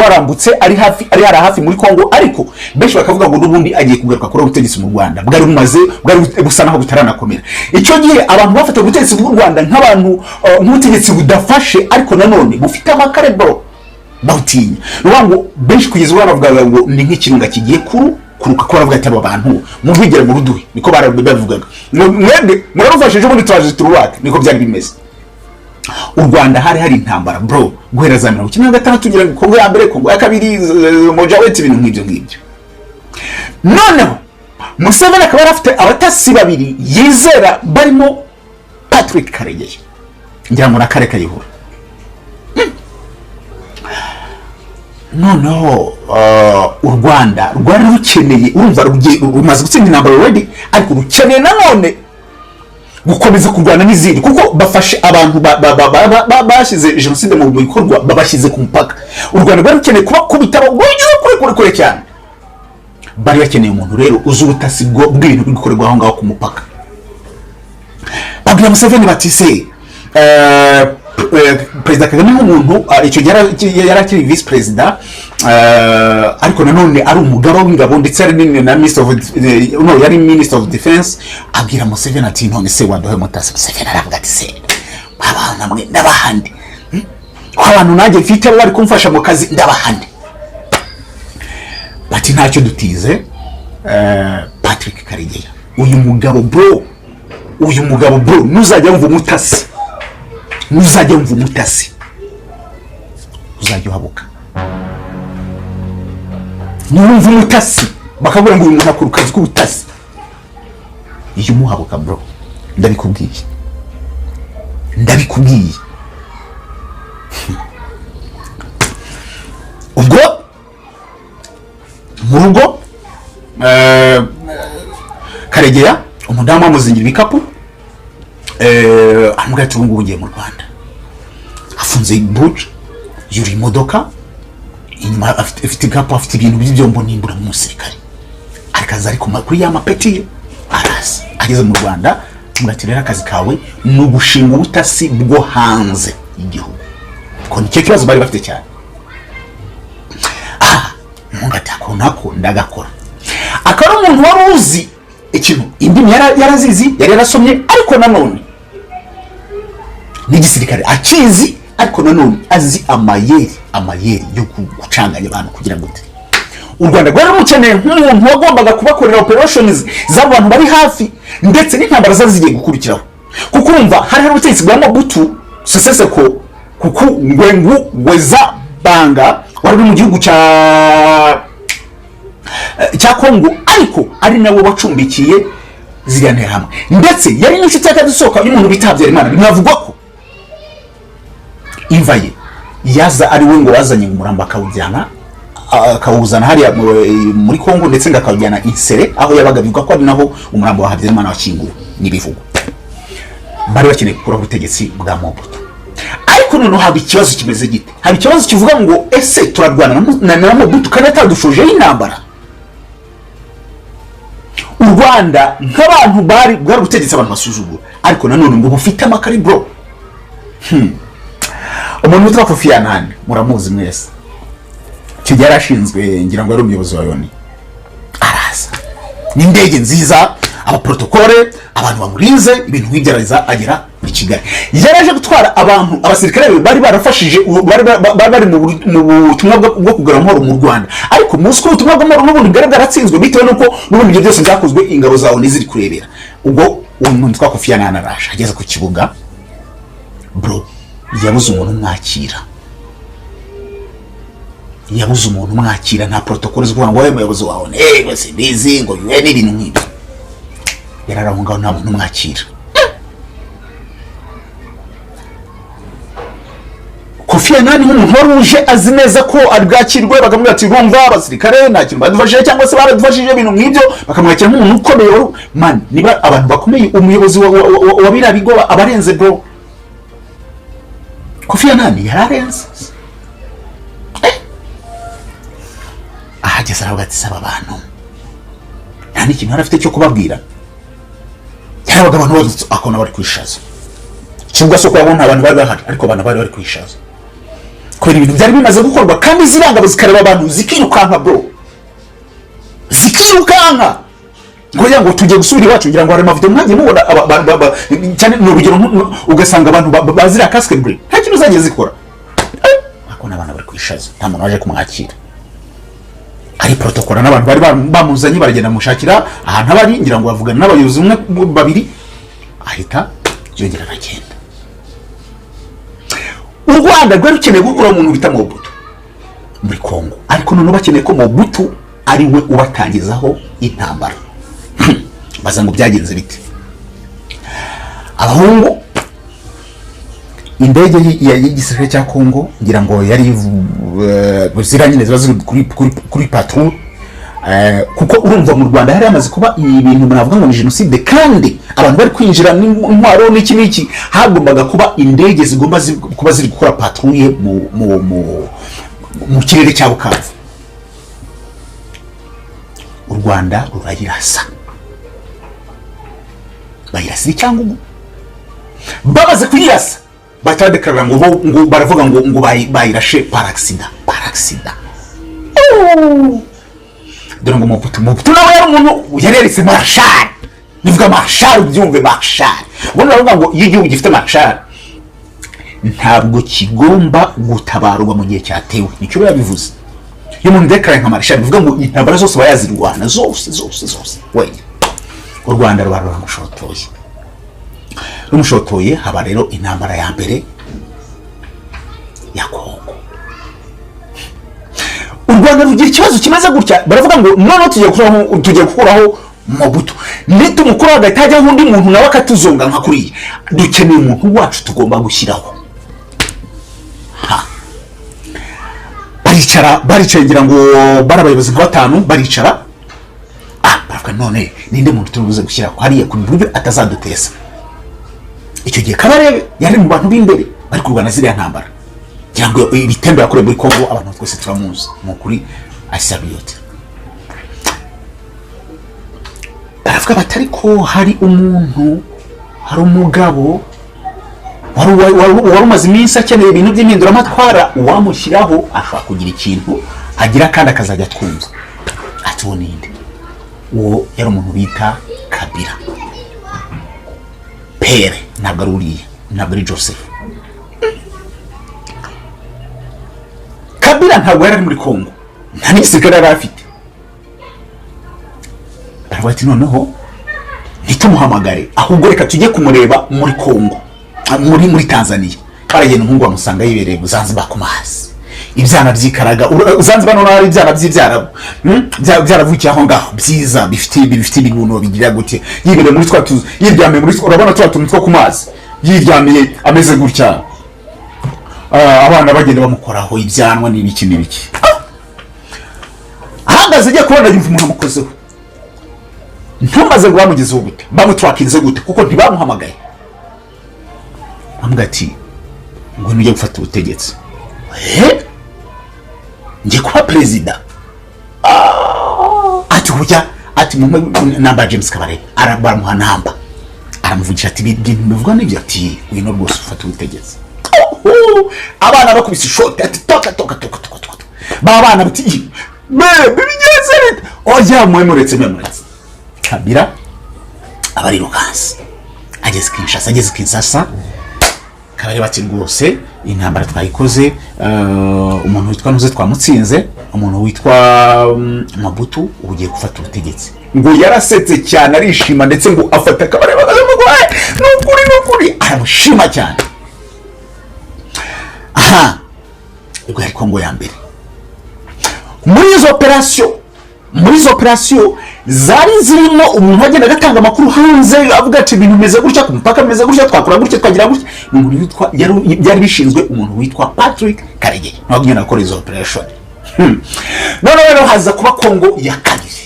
warambutse ari hafi muri Kongo, ariko benshi bakavuga ngo n'ubundi agiye kugaruka kuri ubutegetsi mu Rwanda, bwari busa naho butaranakomera. Icyo gihe abantu bafata ubutegetsi bw'u Rwanda nk'abantu nk'ubutegetsi budafashe, ariko nanone bufite amakarebro bawutinya. Ngo benshi kugeza ubu bavuga ngo ni nk'ikirunga kigiye kuruka ko baravuga ati abo bantu muvigere mu ruduhe, niko barabivugaga. Mwebwe murarufashije ubundi twaje turuwake, niko byari bimeze. U Rwanda hari intambara bro, guhera za 1996 ngira ngo Kongo ya mbere, Kongo ya kabiri, Mojaweti, ibintu nk'ibyo. noneho Museveni akaba yarafite abatasi babiri yizera barimo Patrick Karegeya ngira ngo nakare kayihura noneho u Rwanda rwari rukeneye urumva rumaze gutsinda intambara already ariko rukeneye nanone gukomeza kurwana n'izindi kuko bafashe abantu bashize genocide mu bikorwa babashize ku mupaka u Rwanda rwari rukeneye kuba kubitaba kure cyane bari bakeneye umuntu rero uzi ubutasi bw'ibintu bikorerwa aho ngaho ku mupaka babwira Museveni bati se Perezida Kagame nk'umuntu icyo yari akiri vice president ariko nanone ari umugaba w'ingabo ndetse ari na yari minister of defense abwira Museveni ati none se waduhe mutasi Museveni aravuga ati se baba namwe ndabahande abantu nanjye mfite bari kumfasha mu kazi ndabahande bati ntacyo dutize Patrick Karegeya uyu mugabo bro nuzajya wumva umutasi uzajya uhabuka numva umutasi bakabura ngo uyu muntu akora akazi k'ubutasi iyo umuhabuka bro ndabikubwiye ubwo mu rugo Karegeya umudamu amuzingira ibikapu amubwira ati ubu ngiye mu Rwanda afunze ibuja yuri imodoka inyuma afite igikapu afite ibintu by'ibyombo n'imbura mu musirikare arikaza ariko kuri ya mapeti ye arasa ageze mu Rwanda amubwira ati rero akazi kawe ni ugushinga ubutasi bwo hanze y'igihugu ko nicyo kibazo bari bafite cyane mungati akonako ndagakora akara umuntu wari uzi ikintu indimi yarazizi yari yarasomye ariko nanone n'igisirikare akizi ariko nanone azi amayeri yo gucanganya abantu kugira ngo u Rwanda rwari rukeneye nk'umuntu wagombaga kubakorera operations z'abantu bari hafi ndetse n'intambara zazigiye gukurikiraho kuko urumva hari ubutegetsi bwa Mobutu Sese Seko kuko ngwengu weza banga wari mu gihugu cya Kongo ariko ari nawe wacumbikiye ziriya nterahamwe ndetse yari n'inshuti y'akadusohoka y'umuntu bitabye Imana binavugwa ko imva ye yaza ari we ngo wazanye umuramba akawuzana hariya muri Kongo ndetse ngakawujyana insere aho yabaga bivuga ko ari naho umuramba wa Habyarimana wakinguwe n'ibivugo bari bakeneye gukora ubutegetsi bwa Mobutu ariko none haba ikibazo kimeze gite haba ikibazo kivuga ngo ese turarwana na Mobutu kandi atadushoje intambara u Rwanda nk'abantu bari ubutegetsi abantu basuzugura ariko nanone ngo bufite amakari bro umuntu witwa Kofi Annan muramuzi mwese cyo yarashinzwe ngira ngo ari umuyobozi wa Yoni araza n'indege nziza abaprotokole abantu bamurinze ibintu nk'ibyaraza agera i Kigali yaraje gutwara abantu abasirikare bari barafashije bari mu butumwa bwo kugara amahoro mu Rwanda ariko muzi ko ubutumwa bw'amahoro n'ubundi bwari bwaratsinzwe bitewe nuko n'ubundi ibyo byose byakozwe ingabo zawo niziri kurebera ubwo umuntu witwa Kofi Annan araje ageze ku kibuga bro yabuze umuntu mwakira nta protocol zo kuvuga ngo wewe muyobozi wawe bose bizi ngo yuwe n'ibintu nk'ibyo yararahunga nta muntu mwakira Kofi Annan nk'umuntu wari uje azi neza ko ari bwakirwe bakamubwira ati rumva abasirikare nta kintu badufashije cyangwa se baradufashije ibintu nk'ibyo bakamwakira nk'umuntu ukomeye man niba abantu bakomeye umuyobozi wa birabigo abarenze bro Kofi Annan yararenze ahageze aravuga ati saba abantu nta n'ikintu yari afite cyo kubabwira yarabaga abantu akona bari kwishaza cyangwa se ko abona abantu bari bahari ariko abantu bari kwishaza ko ibintu byari bimaze gukorwa kandi ziranga zikareba abantu zikirukanka bro zikirukanka ngo tujye gusubira iwacu ngira ngo hari amavideo mwagiye mubona cyane n'urugero ugasanga abantu bazira casque bleu nta kintu zagiye zikora akona abantu bari kwishaza nta muntu waje kumwakira ari protocol n'abantu bari bamuzanye baragenda mushakira ahantu abari ngira ngo bavugana n'abayobozi umwe babiri ahita yongera aragenda u Rwanda rwari rukeneye gukura umuntu bita Mobutu muri Kongo ariko none bakeneye ko Mobutu ari we ubatangizaho intambara. Baza ngo byagenze bite? Abahungu indege y'igisirikare cya Kongo ngira ngo yari buzira nyine ziba kuri patrouille, kuko urumva mu Rwanda hari amaze kuba ibintu navuga ngo ni genocide, kandi abantu bari kwinjira n'intwaro n'iki hagombaga kuba indege zigomba kuba ziri gukora patrouille mu kirere cya Bukavu. U Rwanda rurayirasa, bayirasira icyangugu, babaze kuyirasa batadekara ngo baravuga ngo bayirashe par accident. Dore ngo Mobutu nawe yari umuntu yareretse marshal, nivuga marshal ubyumve marshal. Ubona baravuga ngo iyo igihugu gifite marshal ntabwo kigomba gutabarwa mu gihe cyatewe, nicyo yabivuze. Iyo umuntu dekara nka marshal bivuga ngo intambara zose bayazirwana zose weya. U Rwanda rumushotoye haba rero intambara ya mbere ya Kongo. U Rwanda rugira ikibazo kimaze gutya, baravuga ngo none tugiye gukuraho Mobutu, nitumukura hagahita hajyaho undi muntu nawe akatuzonga nka kuriya. Dukeneye umuntu wacu tugomba gushyiraho. Baricaye ngira ngo barabayobozi nka 5 baricara. Baravuga none ninde muntu tubuze gushyiraho hariya ku buryo atazadutesa. Icyo gihe Kabarebe yari mu bantu b'imbere bari kurwana ziriya ntambara, ngira ngo ibitembe yakore muri Kongo abantu twese turamuzi mu kuri asabiyoti. Baravuga batari ko hari umugabo wari umaze iminsi akeneye ibintu by'impinduramatwara, uwamushyiraho ashobora kugira ikintu agira kandi akazajya twumva. Ati uwo ninde? Uwo yari umuntu bita Kabila. Pere ntabwo ari uriya, ntabwo ari Joseph. Kabila ntabwo yari muri Kongo, nta n'igisirikare yari afite. Baravuga ati noneho ntitumuhamagare, ahubwo reka tujye kumureba muri Kongo, muri Tanzania. Baragenda umuhungu bamusanga yibereye Zanzibar ku mazi, ibyana byikaraga. Zanzibar none ari ibyana by'ibyarabu byaravukiye aho ngaho byiza bifite ibibuno bigira gute, yibereye muri twatuzo, yiryamiye muri, urabona twatuntu two ku mazi, yiryamiye ameze gutya. Abana bagenda bamukoraho ibyanwa n'ibiki. Ahagaze ajya kubona yumva umuntu amukozeho. Ntumaze ngo bamugezeho gute, bamutwakinze gute, kuko ntibamuhamagaye. Amuga ati ngo nujye gufata ubutegetsi, ngiye kuba perezida. Ati hujya, ati namba James Kabarebe baramuha namba, aramuvugisha ati ibintu bivuga n'ibyo, ati wino rwose ufata ubutegetsi. Abana bakubise ishoti ati toka. Babana bati bigeze rete, oya mwemuretse. Kabila abari rukansi ageze Kinshasa. Kabarebe bati rwose intambara twayikoze, umuntu witwa Nuze twamutsinze, umuntu witwa Mobutu ugiye gufata ubutegetsi. Ngo yarasetse cyane arishima, ndetse ngo afata Kabarebe n'ukuri aramushima cyane. Ubwo yari Kongo ya mbere. Muri izo operasiyo zari zirimo umuntu wagenda agatanga amakuru hanze avuga ati ibintu bimeze gutya ku mupaka, bimeze gutya, twakora gutya, twagira gutya. Umuntu witwa byari bishinzwe umuntu witwa Patrick Karegeya nawe agenda akora izo operation. None rero haza kuba Kongo ya kabiri.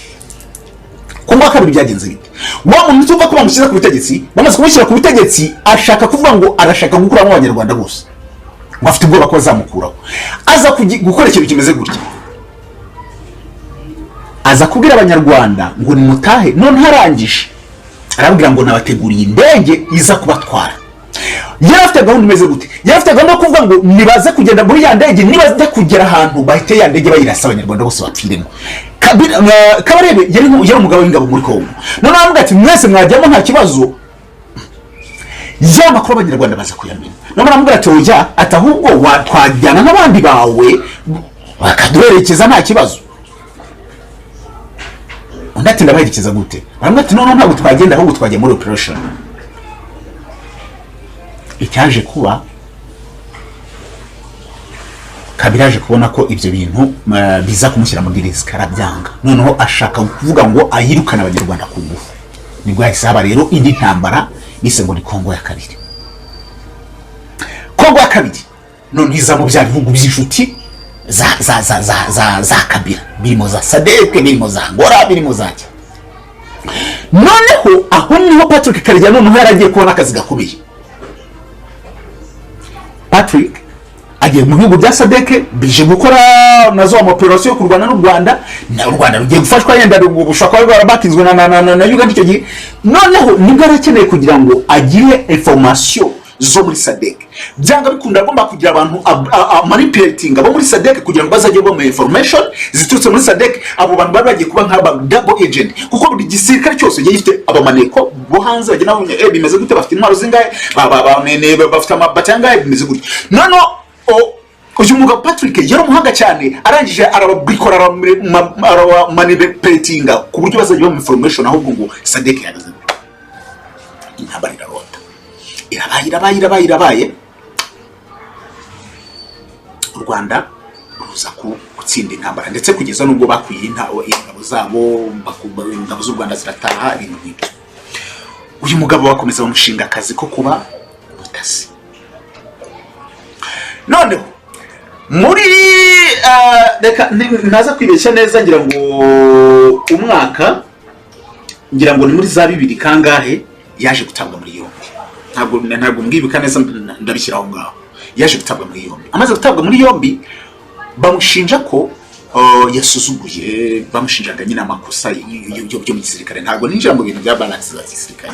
Kongo ya kabiri byagenze bite? Wa muntu tuva ko bamushyize ku butegetsi, bamaze kumushyira ku butegetsi, ashaka kuvuga ngo arashaka gukuramo abanyarwanda bose, ngo afite ubwoba ko bazamukuraho. Aza gukora ikintu kimeze gutya, aza kubwira abanyarwanda ngo nimutahe. None harangije arabwira ngo nabateguriye indege iza kubatwara. Yari afite gahunda imeze gute? Yari afite gahunda yo kuvuga ngo nibaze kugenda muri ya ndege, nibaze kugera ahantu bahite ya ndege bayirasa abanyarwanda bose bapfiremo. Kabarebe yari umugabo w'ingabo muri Kongo. None aravuga ati mwese mwajyamo nta kibazo, ya makuru abanyarwanda baza kuyamenya. None aramubwira ati oya, ati ahubwo twajyana n'abandi bawe bakaduherekeza nta kibazo. Undi ati ndabaherekeza gute? Aramubwira ati none ntabwo twagenda, ahubwo twajya muri operation. Icyaje kuba Kabiraje kubona ko ibyo bintu biza kumushyira muri risk arabyanga noneho ashaka kuvuga ngo ayirukana abanyarwanda ku ngufu nibwo yahise rero indi ntambara bise ngo ni Kongo ya kabiri. Kongo ya kabiri none iza mu bya bihugu by'inshuti za Kabila birimo za Sadek birimo za Ngora birimo za cya. Noneho aho niho Patrick Karegeya noneho yaragiye kubona akazi gakomeye. Patrick agiye mu bihugu bya Sadek bije gukora nazo operation yo kurwana n'u Rwanda na Rwanda rugiye gufashwa yenda gushaka barabatizwe na Uganda icyo gihe. Noneho nibwo arakeneye kugira ngo agire information zo muri Sadek byanga bikunda agomba kugira abantu manipulating abo muri Sadek kugira ngo bazajye bamwe information ziturutse muri Sadek. Abo bantu bari bagiye kuba nk'aba double agent kuko buri gisirikare cyose giye gifite abamaneko bo hanze bagiye nabo bimeze gute bafite intwaro zingahe bafite amabatanga bimeze gute. None uyu mugabo Patrick yari umuhanga cyane arangije arabikora manipulating ku buryo bazajya bamwe information ahubwo ngo Sadek yagaze intambara irarota irabaye u Rwanda ruza gutsinda intambara ndetse kugeza nubwo bakwiye ingabo zabo ingabo z'u Rwanda zirataha ibintu nk'ibyo. Uyu mugabo bakomeza bamushinga akazi ko kuba ubutasi. None muri reka naza kwibeshya neza ngira ngo umwaka ngira ngo ni muri za 2 kangahe yaje gutabwa muri yombi. Ntabwo mbwibika neza ndabishyiraho ngaho. Yaje gutabwa muri yombi. Amaze gutabwa muri yombi bamushinja ko yasuzuguye, bamushinjaga nyine amakosa yo mu gisirikare. Ntabwo ninjira mu bintu bya balance za gisirikare.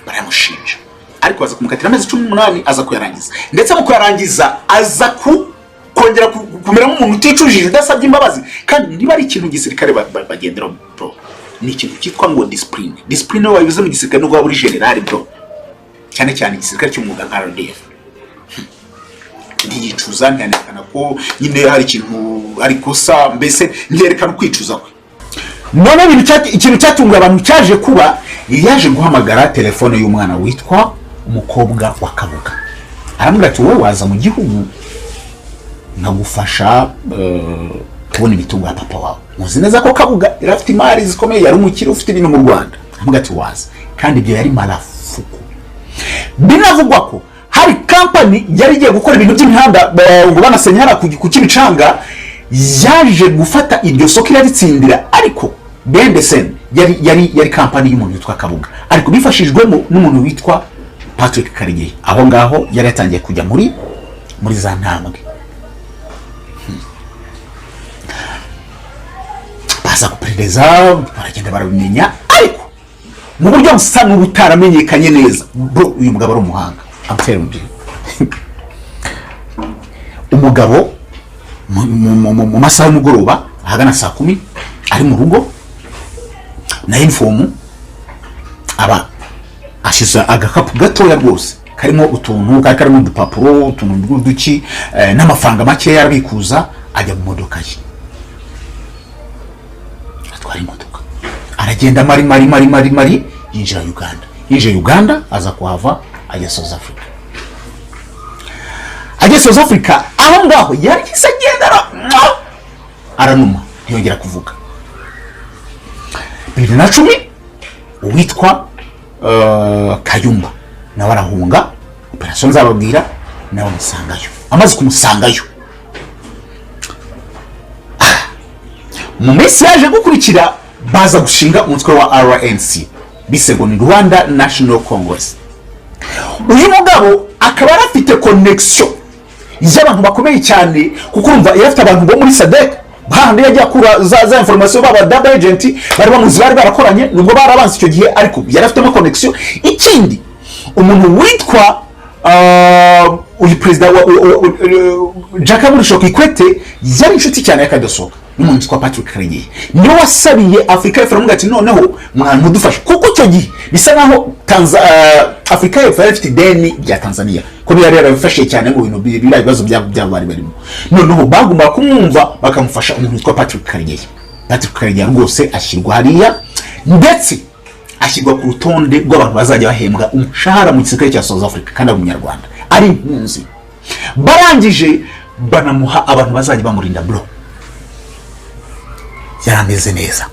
Baramushinja. Ariko baza kumukatira amezi 18 aza kuyarangiza. Ndetse mu kuyarangiza aza kongera kumera nk'umuntu uticujije udasabye imbabazi. Kandi niba ari ikintu gisirikare bagendera bro, ni ikintu cyitwa ngo discipline. Discipline wabivuze mu gisirikare no buri general bro. Cyane cyane igisirikare cy'umwuga nka RDF ndiyicuza ntanekana ko nyine hari ikintu ari kosa mbese ngerekana kwicuza kwe. None ikintu cyatunga abantu cyaje kuba yaje guhamagara telefone y'umwana witwa umukobwa wa Kabuga. Aramubwira ati wowe waza mu gihugu nkagufasha kubona imitungo ya papa wawe. Muzi neza ko Kabuga irafite imari zikomeye yari umukire ufite ibintu mu Rwanda. Aramubwira ati waza kandi ibyo yari marafuku. Binavugwa ko hari company yari igiye gukora ibintu by'imihanda ngo banasenyara ku Kimicanga yaje gufata iryo soko yaritsindira. Ariko Bendesen yari company y'umuntu witwa Kabuga ariko bifashijwemo n'umuntu witwa Patrick Karegeya. Aho ngaho yari yatangiye kujya muri za ntambwe. Baza kuperereza baragenda barabimenya ariko mu buryo busa n'ubutaramenyekanye neza. Bro uyu mugabo ari umuhanga amfere mu umugabo mu masaha y'umugoroba ahagana saa 10 ari mu rugo na informu aba ashiza agakapu gatoya rwose karimo utuntu karimo udupapuro utuntu duki n'amafaranga make yarabikuza ajya mu modoka ye. Atwara imodoka aragenda mari yinjira Uganda aza kuhava ajya South Africa. South Africa aho ngaho yari kisagenda aranuma yongera kuvuga. 2010 uwitwa Kayumba nawe arahunga operation zababwira nawe musangayo. Amaze kumusangayo mu minsi yaje gukurikira baza gushinga umutwe wa RNC bisego ni Rwanda National Congress. Uyu mugabo akaba arafite connection y'abantu bakomeye cyane kuko umva yafite abantu bo muri Sadek bahandi yajya kura za information baba double agent bari bamuzi bari barakoranye nubwo barabanze icyo gihe ariko yarafitemo connection. Ikindi umuntu witwa uyu president wa H.E yari inshuti cyane y'akadosoka n'umuntu witwa Patrick Karegeya. Niwe wasabiye Afrika y'Epfo mugati noneho mwana dufasha kuko icyo gihe bisa naho Afrika y'Epfo ifite deni bya Tanzania ko bari yarabifashe cyane mu bintu bibazo by'abari barimo. Noneho bagomba kumwumva bakamufasha umuntu witwa Patrick Karegeya. Patrick Karegeya rwose ashyirwa hariya ndetse ashyirwa ku rutonde rw'abantu bazajya bahembwa umushahara mu gisirikare cya South Africa kandi ari umunyarwanda ari impunzi. Barangije banamuha abantu bazajya bamurinda bro. Yarameze neza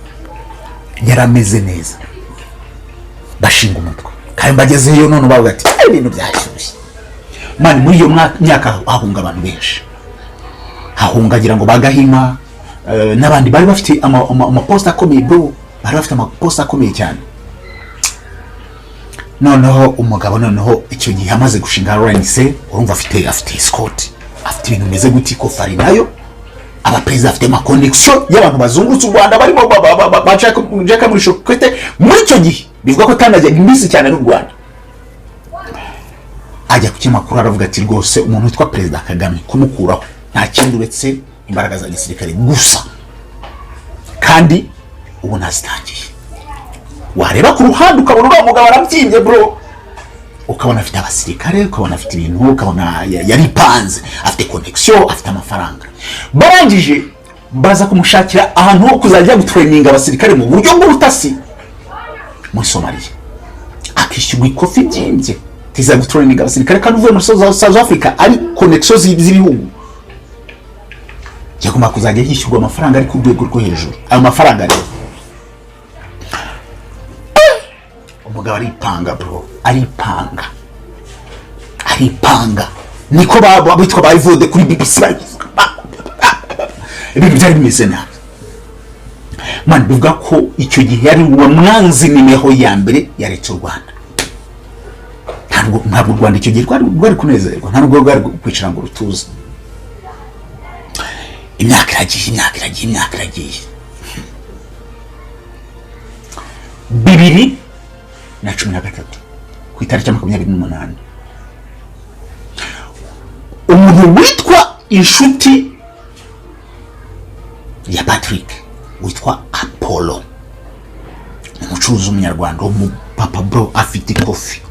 bashinga umutwe kandi bagezeyo none bavuga ati ibintu byashyushye mani. muri iyo myaka hahunga abantu benshi, hahungagira ngo bagahima n'abandi bari bafite amaposta akomeye bro, bari bafite amaposta akomeye cyane. noneho umugabo noneho icyo gihe amaze gushinga RNC, urumva afite escort, afite ibintu bimeze guti ko fari nayo abaperezida afite ma connection y'abantu bazungurutse u Rwanda barimo bashaka muri shokete. muri icyo gihe bivuga ko tanajyaga iminsi cyane n'u Rwanda. ajya ku kimakuru aravuga ati rwose umuntu witwa Perezida Kagame kumukuraho nta kindi uretse imbaraga za gisirikare gusa, kandi ubu nazitangiye. wareba ku ruhande ukabona uwo mugabo arabyimbye bro, ukabona afite abasirikare, ukabona afite ibintu, ukabona yari panze, afite connection, afite amafaranga. barangije baza kumushakira ahantu ho kuzajya gutraininga abasirikare mu buryo bw'ubutasi muri Somalia. akishyurwa ikofi byimbye tiza gutraininga abasirikare kandi uvuye muri South Africa ari connection z'ibihugu. yagomba kuzajya yishyurwa amafaranga ari ku rwego rwo hejuru. ayo mafaranga rero umugabo aripanga bro, aripanga niko bitwa bayivude kuri BBC. ibintu byari bimeze nabi man. bivuga ko icyo gihe yari uwo mwanzi nimeho ya mbere ya leta y'u Rwanda. ntabwo u Rwanda icyo gihe rwari kunezerwa, ntabwo rwari kwicara ngo rutuze. imyaka iragiye 2013 ku itariki ya 28 umuntu witwa inshuti ya Patrick witwa Apollo, umucuruzi w'umunyarwanda papa bro, afite kofi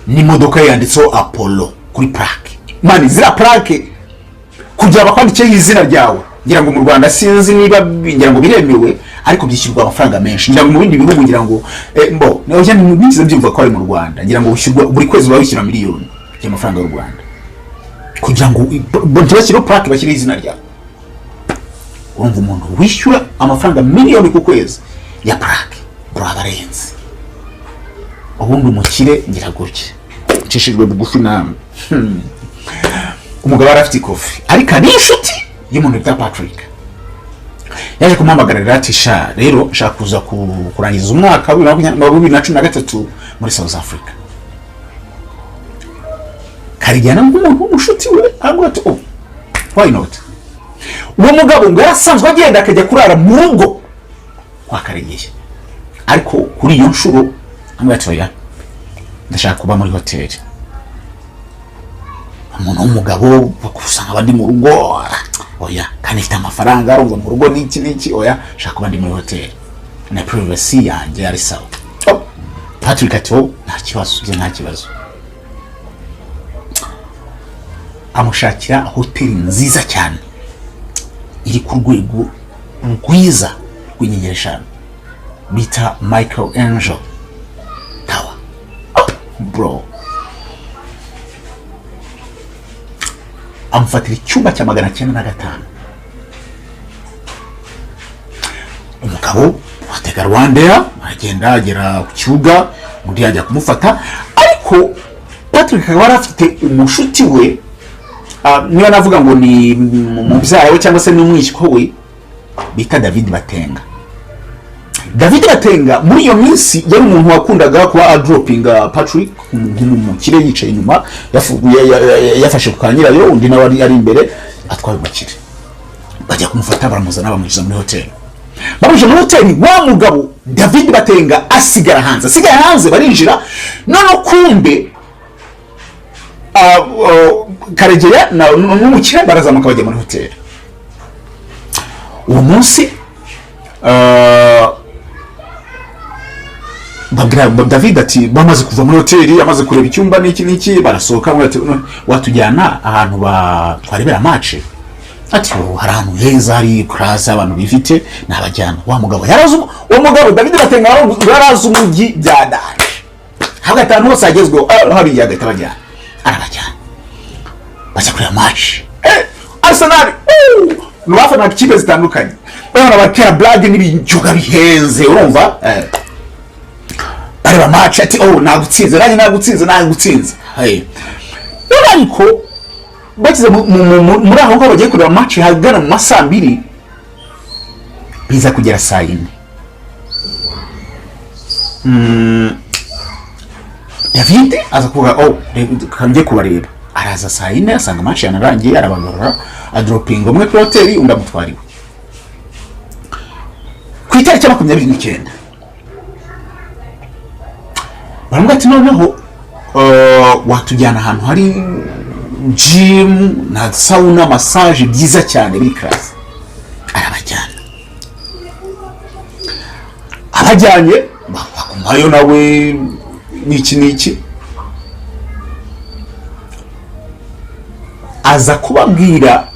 n'imodoka yanditseho Apollo kuri plaque. mani zira plaque kugira bakwandikeho izina ryawe, ngira ngo mu Rwanda sinzi niba ngira ngo biremewe, ariko byishyurwa amafaranga menshi. ngira ngo mu bindi bihugu ngira ngo mbo naho cyane mu bindi byumva ko ari mu Rwanda, ngira ngo bishyurwa buri kwezi babishyura miliyoni y'amafaranga y'u Rwanda kugira ngo bashyire plaque, bashyire izina ryawe. urumva umuntu wishyura amafaranga miliyoni ku kwezi ya plaque bro, abarenze. ubundi umukire ngira gutya ncishijwe bugufi namwe. umugabo arafite ikofi ariko ari inshuti y'umuntu bita Patrick. yaje kumuhamagarira ati sha rero nshaka kuza kurangiza umwaka wa 2013 muri South Africa. karijyana nk'umuntu w'umushuti we aravuga ati oh why not. uwo mugabo ngo yarasanzwe agenda akajya kurara mu rugo kwa Karegeya, ariko kuri iyo nshuro amwatoya ndashaka kuba muri hoteli. umuntu w'umugabo bakusanga abandi mu rugo, oya kandi ifite amafaranga, arumva mu rugo n'iki oya shaka kuba ndi muri hoteli na privacy yanjye ari sawa. Patrick ati nta kibazo. amushakira hoteli nziza cyane iri ku rwego rwiza rw'inyenyeri 5 bita Michael Angel Tower. bro, amufatira icyumba cya 905. umugabo atega RWANDA agenda agera ku kibuga, undi yajya kumufata. ariko Patrick wari afite umushuti we, niba navuga ngo ni mubyara we cyangwa se n'umwishyiko we, bita David Batenga. muri iyo minsi yari umuntu wakundaga kuba adropinga Patrick nk'umukire yicaye inyuma, yafashe ku kanyirayo, undi nawe ari imbere atwaye umukire. bajya kumufata baramuzana bamwishyira muri hoteli. bamwishyira muri hoteli, wa mugabo David Batenga asigara hanze barinjira. none kumbe Karegeya n'umukire barazamuka bajya muri hoteli. uwo munsi David ati bamaze kuva muri hoteli, yamaze kureba icyumba n'iki barasohoka. watujyana ahantu twarebera match. ati hari ahantu heza, hari class abantu bifite nabajyana. wa mugabo uwo mugabo David Batenga yarazi umujyi byadanje, hagati ahantu hose agezweho hari yagahita bajyana, arabajyana bajya kureba match. Arsenal n'abafana ikipe zitandukanye bana batera blague n'ibinjuga bihenze urumva bareba match ati nagutsinze nagutsinze ariko bakize muri aho ngo bagiye kureba match hagana mu masaa 2 biza kugera saa 4 David aza kuvuga kangiye kubareba araza saa 4 asanga match yanarangiye arabagarura adropinga umwe kuri hotel undamutwariwe ku itariki ya 29 baramubwira ati noneho watujyana ahantu hari gym na sauna massage byiza cyane biri class abajyanye bakumayo nawe niki aza kubabwira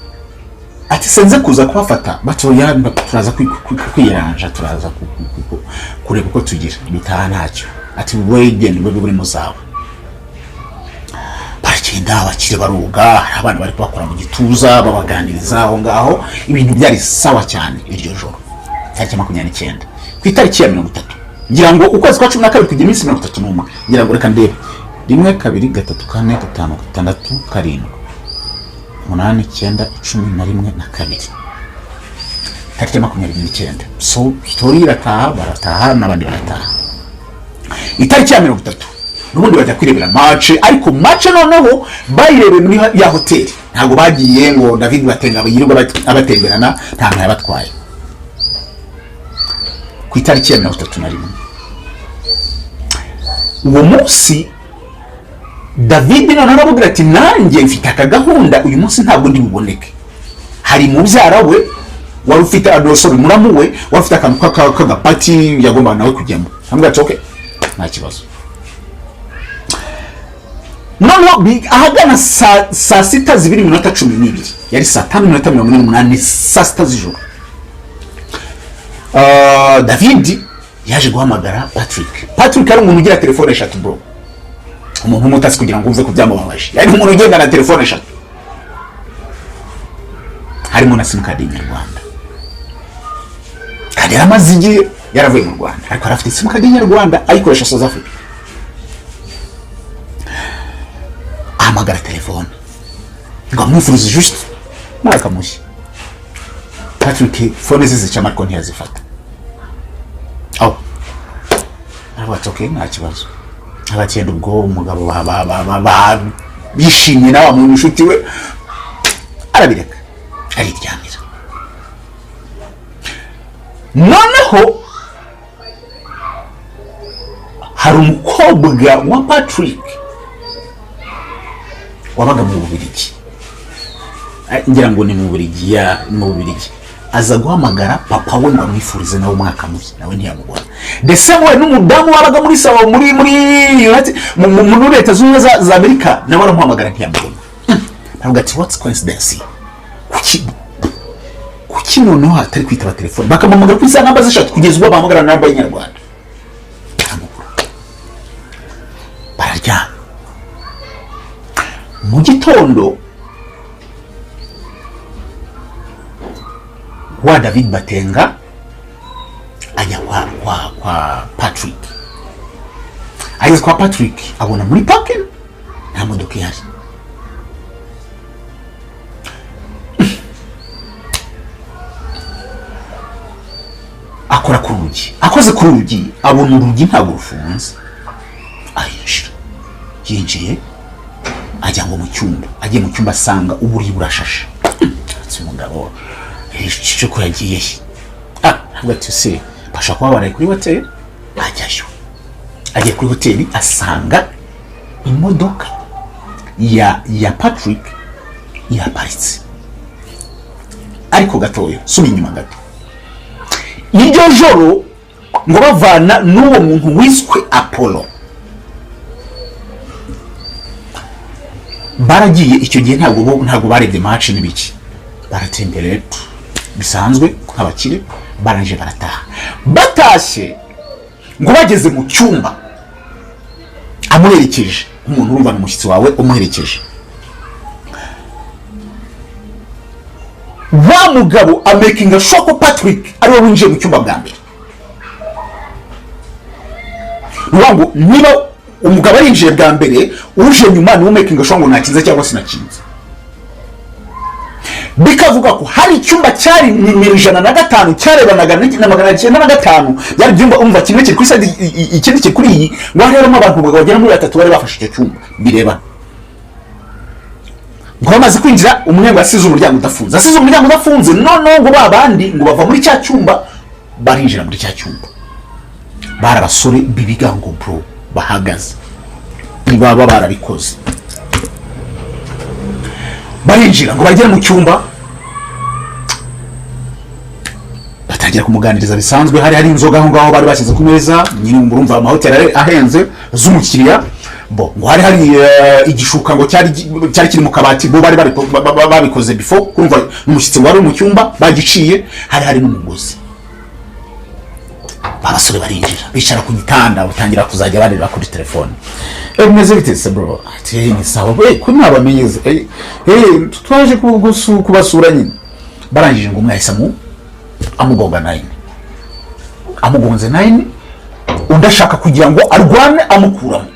ati senze kuza kubafata batoya turaza kwiyaranja turaza kureba uko tugira bitaha ntacyo ati wegende bwe buri muzawe baragenda bakire baruga abana bari bakora mu gituza babaganiriza aho ngaho ibintu byari sawa cyane iryo joro tariki 29 ku itariki ya 30 ngira ngo ukwezi kwa 12 kugira iminsi 31 ngira ngo reka ndebe 1 2 3 4 5 6 7 8 9 10 11 na 2 tariki ya 29 so story barataha n'abandi barataha itariki ya 30 n'ubundi bajya kwirebera match ariko match noneho bayirebeye muri ya hotel ntago bagiye ngo David batenga yirirwa abatemberana nta yabatwaye ku itariki ya 31 uwo munsi David noneho aravuga ati nanjye mfite akagahunda uyu munsi ntabwo ndi buboneke hari mu byara we wari ufite adosoro muramu we wari ufite akantu k'agapati yagomba nawe kujyamo ambwira ati okay nta kibazo noneho ahagana saa 6:12 yari saa 5:48 saa 6 z'ijoro David yaje guhamagara Patrick ari umuntu ugira telefone 3 bro umuntu umutasi kugira ngo uve kubyamubabaje yari umuntu ugenda na telefone 3 harimo na sim card y'Rwanda kandi amazina yaravuye mu Rwanda ariko arafite sim card y'Rwanda ayikoresha South Africa ahamagara telefone ngo amufurize juste mwaka mushya Patrick phone zizica marko ntiyazifata okay nta kibazo abakenda ubwo umugabo bishimye nawe mu nshuti we arabireka ariryamira noneho hari umukobwa wa Patrick wabaga mu Bubiligi ngira ngo ni mu Bubiligi aza guhamagara papa we ngo amwifurize nawe umwaka mushya nawe ntiyamubona ndetse we n'umudamu wabaga muri sawa muri mu leta zunze za Amerika nawe aramuhamagara ntiyamubona ntabwo ati what's coincidence kuki noneho atari kwitaba telefone bakamamagara kuri za namba zishatu kugeza ubwo bahamagara namba y'Inyarwanda barajya mu gitondo wa David Batenga ajya kwa Patrick ageze kwa Patrick abona muri parking nta modoka ihari akora ku rugi akoze ku rugi abona urugi ntabwo rufunze yinjiye ajya ngo mu cyumba agiye mu cyumba asanga uburi burashashe umugabo cyo ko yagiye ntabwo ati basha kuba baraye kuri hotel ajyayo agiye kuri hotel asanga imodoka ya Patrick yaparitse ariko gatoya sumi inyuma gato iryo joro ngo bavana n'uwo muntu wiswe Apollo baragiye icyo gihe ntabwo barebye match n'ibiki baratemberera bisanzwe nk'abakire baranje barataha batashye ngo bageze mu cyumba amuherekeje umuntu urumva n'umushyitsi wawe umuherekeje wa mugabo amakinga sure ko Patrick ari we winjiye mu cyumba bwa mbere. Nuwango niba umugabo arinjiye bwa mbere uje nyuma ni makinga sure ngo nakinze cyangwa sinakinze. Bikavuga ko hari icyumba cyari nimero 105 cyarebanaga na 905 byari byumba umva kimwe kiri kuri side ikindi kiri kuri iyi ngo harimo abantu bagera muri 3 bari bafashe icyo cyumba bireba. Ngo bamaze kwinjira umwe ngo asize umuryango udafunze none ngo babandi ngo bava muri cya cyumba barinjira muri cya cyumba. Bari abasore bibigango bro bahagaze nibaba barabikoze. Barinjira ngo bagere mu cyumba batangira kumuganiriza bisanzwe. Hari inzoga aho ngaho bari bashyize ku meza nyine murumva amahoteli ahenze z'umukiriya bo ngo hari igishuka ngo cyari kiri mu kabati bo bari babikoze before kumva umushyitsi wari mu cyumba bagiciye. Hari n'umugozi. Babasore barinjira bicara ku gitanda utangira kuzajya bareba kuri telefone. Meze bitese bro ati ni sawa ko nabamenyeze twaje kubasura nyine. Barangije ngo mwahise amugonga 9 amugonze 9 undashaka kugira ngo arwane amukuramo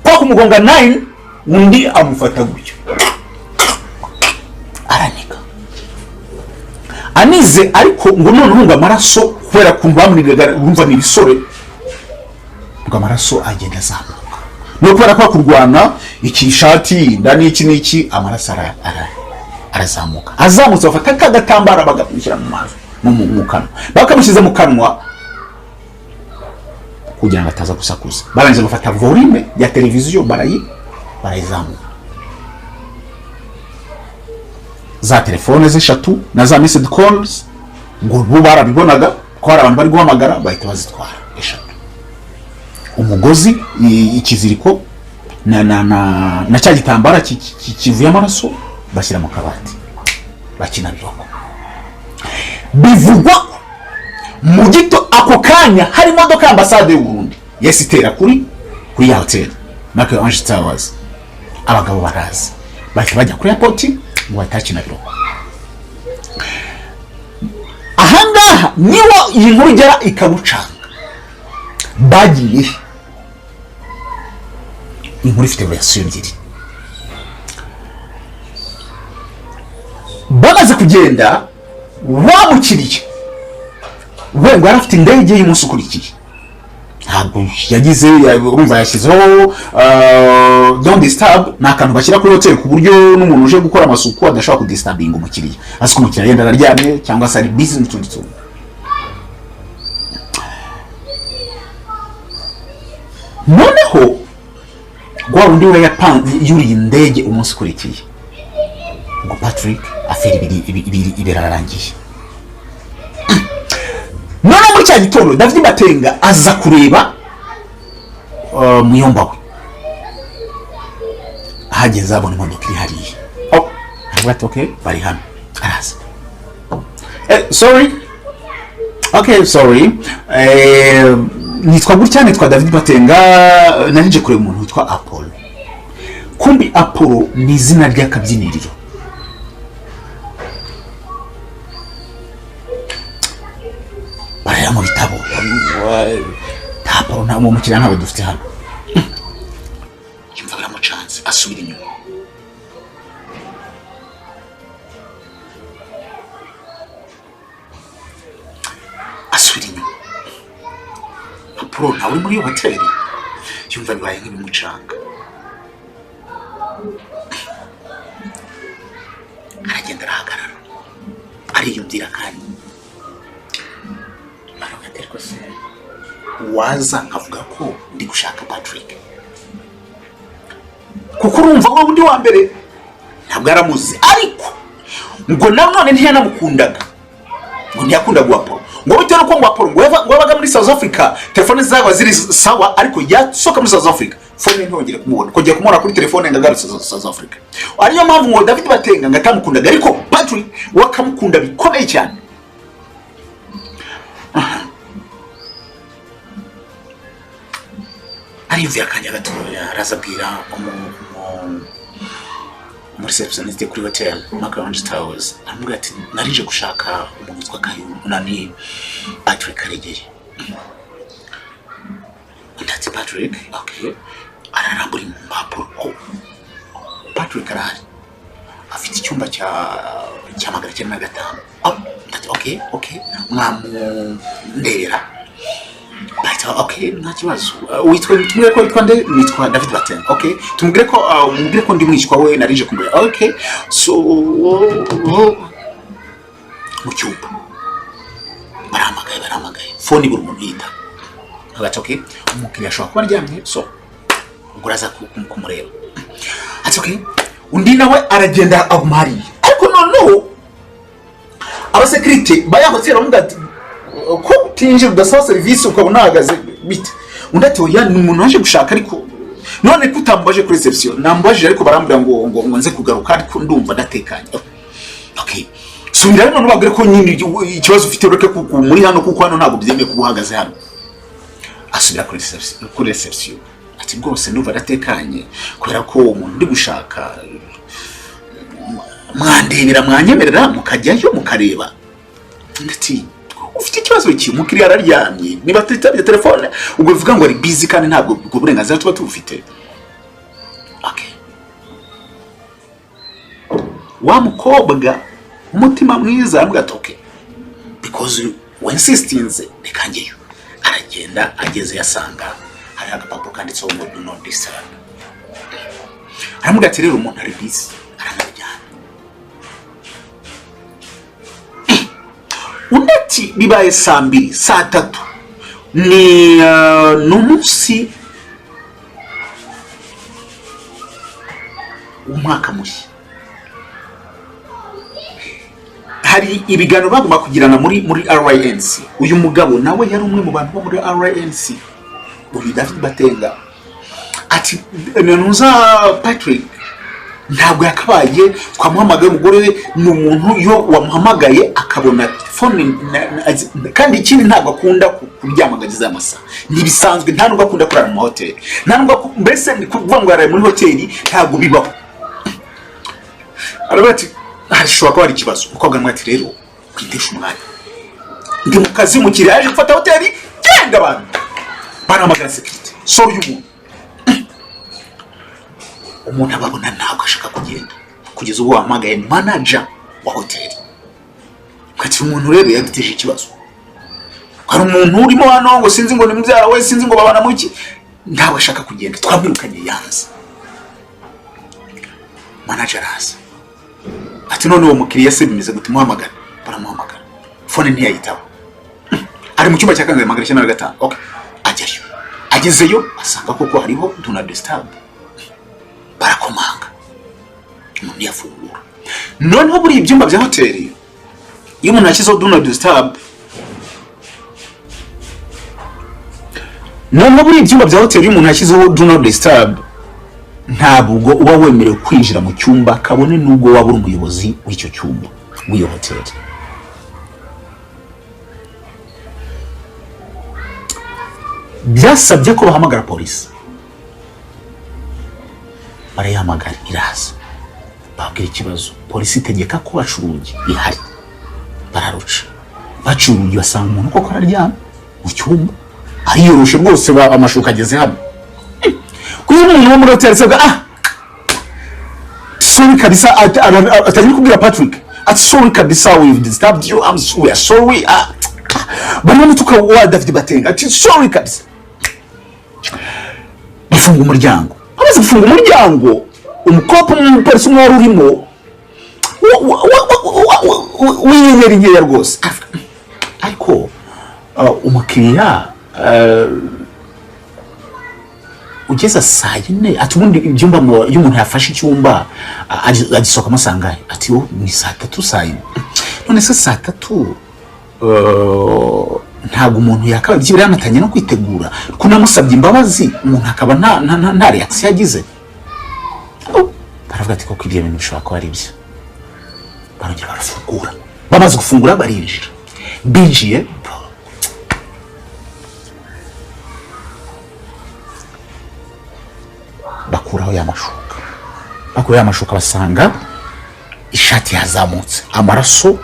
kwa kumugonga 9 undi amufata gutyo aranika anize ariko ngo none hunga amaraso kubera kumva bamwirega urumva ni bisore ngo amaraso agenda azamuka no kubera ko kurwana iki shati ndani iki niki amaraso arazamuka azamutse bafata kagatambara bagamushyira mu mazi mu kanwa bakamushyize mu kanwa kugira ngo ataza gusakuza. Barangiza bafata volume ya televiziyo barayizamuka. Za telefone z'eshatu na za message calls ngo bo barabibonaga ko hari abantu bari guhamagara bahita bazitwara eshatu. Umugozi ikiziriko na cya gitambara kivuye amaraso bashyira mu kabati bakina biroko. Bivugwa mu gito ako kanya hari imodoka ya ambasade y'u Burundi yesitera kuri ya hotel nako Ange Towers. Abagabo baraza bahita bajya kuri airport ngo batakina biroko. Ahangaha niwo iyi nkuru igera ikabucanga. Bagiye inkuru ifite version ebyiri. Bamaze kugenda wamukiriye we ngo arafite indege y'umunsi ukurikiye ntabwo yagize urumva yashyizeho don't disturb nakantu bashyira kuri hotel ku buryo n'umuntu uje gukora amasuku adashobora kudisturbinga umukiriya asiko umukiriya yenda araryamye cyangwa se ari busy n'utundi tuntu. Noneho gwa undi we yapanze yuriye indege umunsi ukurikiye ngo Patrick aferi ibirarangiye. None muri cya gitondo David Batenga aza kureba muyomba we hageze abona imodoka iri hariya. Ati okay bari hano araza. Sorry nitwa gutya nitwa David Batenga narije kureba umuntu witwa Apollo. Kumbi Apollo ni izina ry'akabyiniriro. Baraya mu bitabo Apollo nta mukiriya ntawe dufite hano. Yumva biramucanze asubira inyuma. Apollo ntawe muri hotel yumva bibaye nk'ibimucanga. Aragenda arahagarara ariyumvira kandi aragatera se waza nkavuga ko ndi gushaka Patrick kuko urumva ngo undi wa mbere ntabwo aramuzi ariko ngo none ntiyanamukundaga ngo ntiyakundaga Apollo ngo bitewe nuko ngo Apollo ngo yabaga muri South Africa telefone zaba ziri sawa ariko yasoka muri South Africa phone ntongere kumubona kujya kumora kuri telefone ngagarutse South Africa. Ariyo mpamvu ngo David Batenga ngatamukundaga ariko Patrick wakamukunda bikomeye cyane. Ariyumvira akanya gatoya arazabwira receptioniste kuri hotel Macaroni Towers amubwira ati narije gushaka umuntu witwa Kayumba nani Patrick Karegeye. Ndati Patrick, okay, ararambura impapuro. Patrick arahari afite icyumba cya magana cyenda na gatanu. Ndati okay mwamundera. Okay, nta kibazo. Tumubwire ko witwa nde? Nitwa David Baten. Okay, tumubwire ko ndi mwishywa we narije kumubwira. Okay, so mu cyumba baramagaye phone buri muntu yita. Okay, umukiriya ashobora kuba aryamye, so uguraza kumureba. Ati okay, undi nawe aragenda agumari. Ariko noneho abasekirite bayahotel bamugati ko tinje udasaba service ukabona hagaze bite. Undi ati oya ni umuntu waje gushaka ariko none kutambaje kuri reception nambaje ariko barambira ngo nze kugaruka ariko ndumva ndatekanye. Okay, so ndari none bagire ko nyine ikibazo ufite ureke muri hano kuko hano ntabwo byemeye kubuhagaze hano. Asubira kuri reception ati bwose ndumva ndatekanye kubera ko umuntu ndi gushaka mwandebera mwanyemerera mukajyayo mukareba. Ndati ufite ikibazo iki? Umukiriya araryamye niba tutabye telefone ubwo bivuga ngo ari busy kandi ntabwo ubwo burenganzira tuba tubufite. Okay, wa mukobwa umutima mwiza ambwa okay because we insistinze rekangeyo. Aragenda ageze yasanga hari agapapuro kanditseho ngo do not disturb. Aramuga ati rero umuntu ari busy aramujyana. Undati bibaye saa 2 saa 3 ni n'umunsi umwaka mushya. Hari ibiganiro bagomba kugirana muri RNC. Uyu mugabo nawe yari umwe mu bantu bo muri RNC. Uyu David Batenga ati nuza Patrick ntabwo yakabaye twamuhamagaye umugore we ni umuntu yo wamuhamagaye akabona phone kandi ikindi ntabwo akunda kuryamagagiza amasaha. Ni bisanzwe nta nubwo akunda kurara mu hotel. Nta nubwo mbese ni kuvuga ngo araye muri hotel ntabwo bibaho. Arabati harishobora kuba ari ikibazo. Umukobwa mwati rero kwitesha umwanya ndi mu kazi mukiriya yaje gufata hotel genda abantu baramagara security sorry umuntu ababona ntabwo ashaka kugenda kugeza ubu wamagaye manager wa hotel. Kwati umuntu rero yaduteje ikibazo. Hari umuntu urimo hano ngo sinzi ngo ni mubyara we sinzi ngo babana muki ntabwo ashaka kugenda twamwirukanye yanze. Manager araza ati none uwo mukiriya se bimeze gute muhamagara? Baramuhamagara phone ntiyayitaba. Ari mu cyumba cya kangahe magana cyenda na gatanu. Okay, ajyayo agezeyo asanga koko hariho do not disturb. Barakomanga umuntu yafungura. Noneho buri ibyumba bya hotel iyo umuntu ashyizeho do not disturb, noneho buri ibyumba bya hotel iyo umuntu ashyizeho do not disturb ntabwo uba wemerewe kwinjira mu cyumba kabone nubwo waba uri umuyobozi w'icyo cyumba w'iyo hotel. Byasabye ko bahamagara polisi. Barayihamagara iraza babwira ikibazo. Polisi itegeka ko bacurugi ihari. Bararuca bacurugi basanga umuntu koko araryama mu cyumba ariyoroshe rwose amashuka ageze hano. Kuyo umuntu wo muri hotel saga sorry kabisa atari kubwira Patrick ati sorry kabisa we've disturbed you, we are sorry. Bari tuka wa David Batenga ati sorry kabisa. Bafunga umuryango. Amaze gufunga umuryango umukopo n'umupolisi umwe wari urimo wiyenyeriye rwose. Ariko umukiriya ugeza saa 4 ati ubundi ibyumba iyo umuntu yafashe icyumba agisoka amasanga ati ni saa 3 saa 4. None se saa 3 ntabwo umuntu yakaba byibira amatanye no kwitegura kunamusabye imbabazi umuntu akaba nta reaction yagize. Baravuga ati koko ibyo bintu bishobora kuba ari byo. Barongera barafungura. Bamaze gufungura barinjira. Binjiye bakuraho ya mashuka bakuye amashuka basanga ishati yazamutse amaraso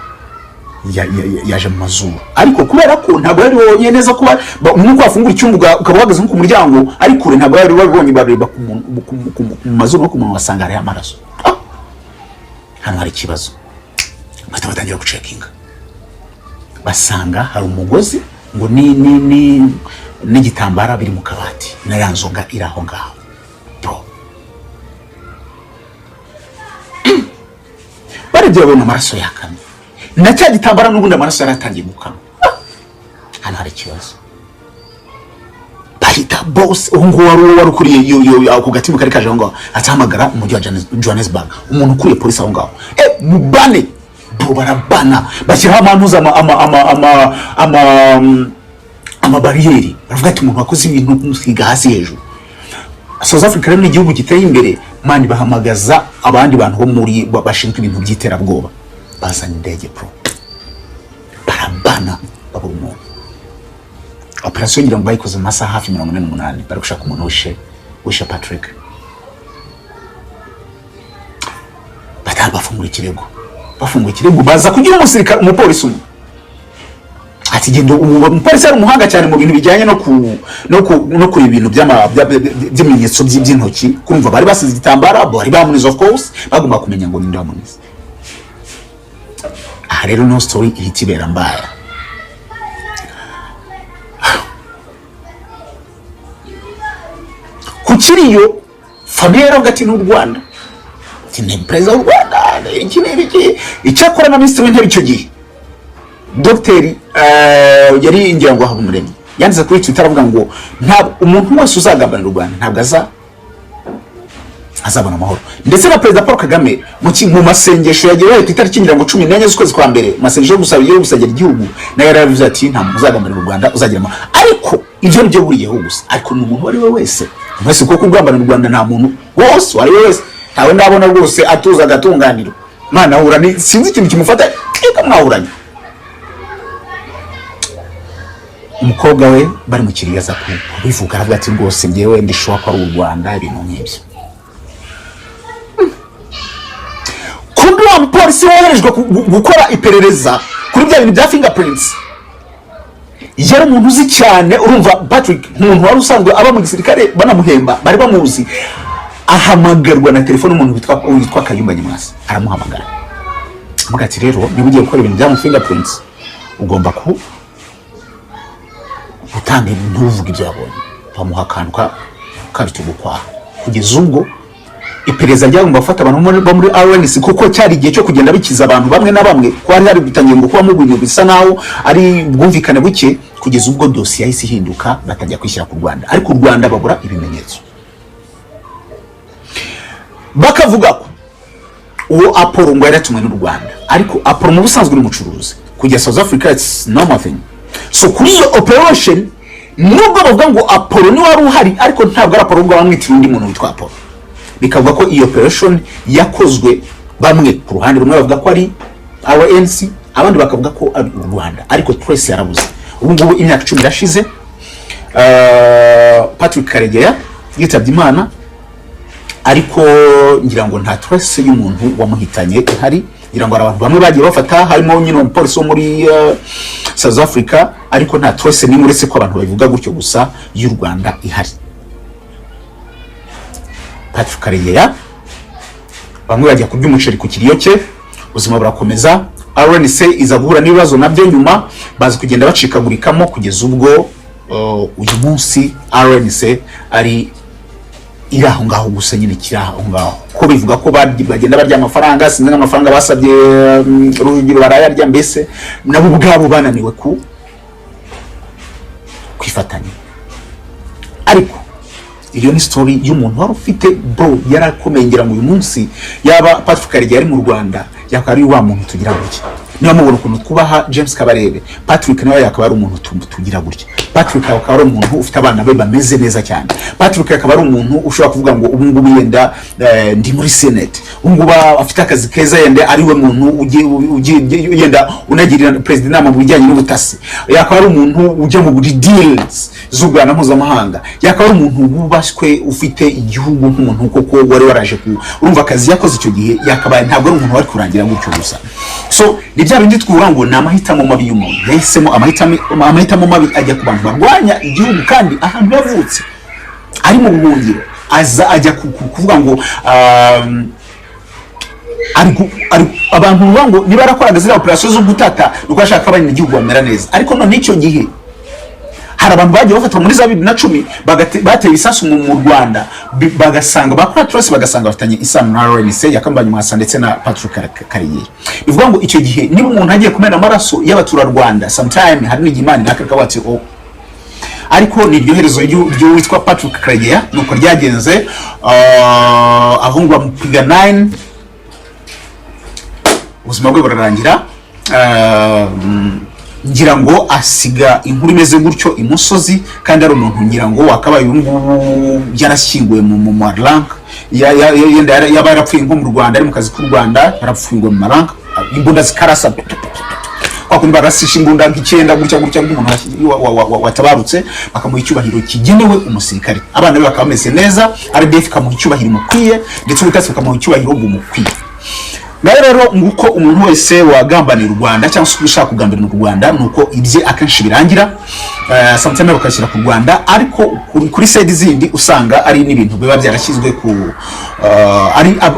yaje mu mazuru ariko kubera ko ntabwo yari wonye neza kuba nuko afungura icyumba ukaba uhagaze ku muryango ariko kure ntabwo yari babonye bareba mu mazuru no ku muntu wasanga ari amaraso hano hari ikibazo bahita batangira gucekinga basanga hari umugozi ngo n'igitambara biri mu kabati na ya nzoga iri aho ngaho bro barebye babona amaraso yakamye na cya gitambara n'ubundi amaraso yaratangiye gukama hano hari ikibazo bahita boss ngo wari ukuriye ako gatimu kari kaje aho ngaho atahamagara umujyi wa Johannesburg umuntu ukuriye polisi aho ngaho mubane bro barabana bashyiraho amantuza ama barriere baravuga ati umuntu wakoze ibintu kumusiga hasi hejuru South Africa rero ni igihugu giteye imbere mani bahamagaza abandi bantu bo muri bashinzwe ibintu by'iterabwoba bazanye indege pro barabana babura umuntu operation ngira ngo bayikoze masaha hafi 48 bari gushaka umuntu wishe Patrick bataba bafungura ikirego baza kugira umusirikare umupolisi umwe ati gendo umupolisi ari umuhanga cyane mu bintu bijyanye no kuri ibintu by'amenyetso by'intoki kumva bari basize igitambara bari bamunize of course bagomba kumenya ngo ninde wamunize rero no story ihitibera mbaya kukiriyo famille rogati n'u Rwanda tine president w'u Rwanda iki icyakora na ministre w'intebe icyo gihe Dr. yari ingira ngo habumuremyi yandize kuri Twitter avuga ngo nta umuntu wese uzagambanira u Rwanda ntabwo azabona amahoro ndetse na President Paul Kagame mu masengesho yagiye ku itariki 14 z'ukwezi kwa mbere masengesho yo gusabira igihugu na yaravuze ati nta muntu uzagambanira u Rwanda uzagira amahoro ariko ivyo nibyo buriyeho gusa ariko n'umuntu wari we wese ko kugambanira u Rwanda nta muntu wose wari wese ntawe ndabona rwose atuza agatunganiro mana ahura ni sinzi ikintu kimufata mwahuranye umukobwa we bari mu kiriyaza kubivuga aravuga ati rwose ngewe ndishobora ko ari u Rwanda ibintu nk'ibyo kundi wa mupolisi woherejwe gukora iperereza kuri bya bintu bya fingerprints yari umuntu uzi cyane urumva Patrick umuntu wari usanzwe aba mu gisirikare banamuhemba bari bamuzi ahamagarwa na telefone umuntu witwa Kayumba Nyamwasa aramuhamagara mugati rero niba ugiye gukora ibintu bya fingerprints ugomba utanga ntuvuga ibyo yabonye bamuhakanwa kabitugukwa kugeza ubwo iperereza ryagomba gufata abantu bo muri RNC kuko cyari igihe cyo kugenda bikiza abantu bamwe na bamwe ko hari bitangiye ngo kuba mu bintu bisa naho ari bwumvikane buke kugeza ubwo dossier yahise ihinduka batajya kwishyira ku Rwanda ariko u Rwanda babura ibimenyetso bakavuga ko uwo Apollo ngo yaratumwe n'u Rwanda ariko Apollo mu busanzwe uri mucuruzi kujya South Africa it's normal thing so kuri iyo operation nubwo bavuga ngo Apollo ni wari uhari ariko ntabwo ari Apollo ngo bamwitira undi muntu witwa Apollo bikavuga ko iyo operation yakozwe bamwe ku ruhande rumwe bavuga ko ari RNC abandi bakavuga ko ari u Rwanda ariko trace yarabuze ubu ngubu imyaka 10 irashize Patrick Karegeya yitabye Imana ariko ngira ngo nta trace y'umuntu wamuhitanye ihari ngira ngo abantu bamwe bagiye bafata harimo nyine umupolisi wo muri South Africa ariko nta trace ni muretse ko abantu babivuga gutyo gusa y'u Rwanda ihari Patrick Karegeya bamwe bajya kubya umuceri ku kiriyo cye ubuzima burakomeza RNC iza guhura n'ibibazo nabyo nyuma bazi kugenda bacikagurikamo kugeza ubwo uyu munsi RNC ari iraho ngaho gusa nyine kiraho ngaho ko bivuga ko bagenda barya amafaranga sinzi amafaranga basabye urugiro barayarya mbese nabo ubwabo bananiwe kwifatanya ariko iyo ni story y'umuntu wari ufite bro yarakomengera mu uyu munsi yaba Patrick Karegeya ari mu Rwanda yakari wa muntu tugira gutya niba mubona ukuntu kubaha James Kabarebe Patrick nawe yakaba ari umuntu tugira gutya Patrick akaba ari umuntu ufite abana be bameze neza cyane Patrick akaba ari umuntu ushobora kuvuga ngo ubu ngubu yenda ndi muri Senate ubu ngubu afite akazi keza yenda ari we muntu yenda unagirira president nama mu bijyanye n'ubutasi yakaba ari umuntu ujya mu buri deals z'u Rwanda mpuzamahanga, yakaba ari umuntu wubashywe ufite igihugu nk'umuntu koko wari waraje urumva akazi yakoze icyo gihe, yakaba ntabwo ari umuntu wari kurangira gutyo gusa. So ni bya bindi twuvuga ngo ni amahitamo mabi y'umuntu, yahisemo amahitamo mabi ajya ku bantu barwanya igihugu kandi ahantu yavutse ari mu buhungiro, ajya kuvuga ngo abantu bavuga ngo niba arakoraga ziriya operasiyo zo gutata nuko ashaka abanye igihugu bamera neza. Ariko none icyo gihe hari abantu bagiye bafatwa muri za 2010 bateye isasu mu Rwanda, bagasanga bakora trose, bagasanga bafitanye isano na RNC yakambanye Mwasa ndetse na Patrick Kariye. Bivuga ngo icyo gihe niba umuntu agiye kumena amaraso y'abatura Rwanda, sometime hari n'igimana nakaka bati ariko ni ryo herezo ryo witwa Patrick Kariye nuko ryagenze. Ahungu bamupiga 9, ubuzima bwe burarangira. Ngira ngo asiga inkuru imeze gutyo imusozi, kandi ari umuntu ngira ngo wakabaye ubungubu yarashyinguwe mu marank yenda yaba yarapfuye nko mu Rwanda, ari mu kazi k'u Rwanda yarapfuye mu marank, imbunda zikarasa kwakundi barasisha imbunda nk'icyenda gutya nk'umuntu watabarutse, bakamuha icyubahiro kigenewe umusirikare. Abana be bakameze neza, RDF kamuha icyubahiro mukwiye, ndetse ubutasi bakamuha icyubahiro bumukwiye. Rero nguko umuntu wese wagambanira u Rwanda cyangwa se ushaka kugambanira u Rwanda nuko ibye akenshi birangira, sometimes bakashyira ku Rwanda, ariko kuri side zindi usanga ari n'ibintu biba byarashyizwe ku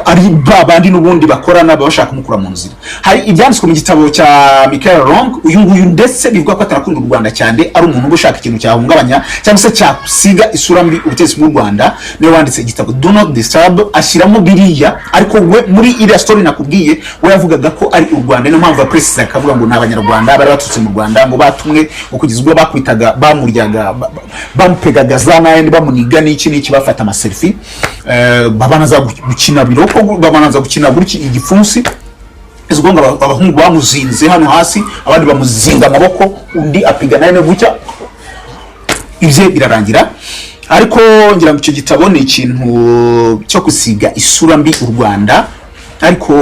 ari babandi n'ubundi bakorana bashaka kumukura mu nzira. Hari ibyanditswe mu gitabo cya Michael Long, uyu nguyu ndetse bivuga ko atarakunda u Rwanda cyane, ari umuntu ushaka ikintu cyahungabanya cyangwa se cyakusiga isura mbi ubutegetsi bw'u Rwanda. Niwe wanditse igitabo Do Not Disturb, ashyiramo biriya, ariko we muri iriya story nakubwiye we yavugaga ko ari u Rwanda. Niyo mpamvu press akavuga ngo n'abanyarwanda bari batutse mu Rwanda, ngo batumwe ngo kugizwe bakwitaga bamuryaga bamupegaga za nayandi bamuniga n'iki bafata ama selfie, babanaza gukina biroko, babanaza gukina gutya igipfunsi, izwo ngo abahungu bamuzinze hano hasi, abandi bamuzinga amaboko, undi apiga nayo gutya, ibye birarangira. Ariko ngira ngo icyo gitabo ni ikintu cyo kusiga isura mbi u Rwanda. Ariko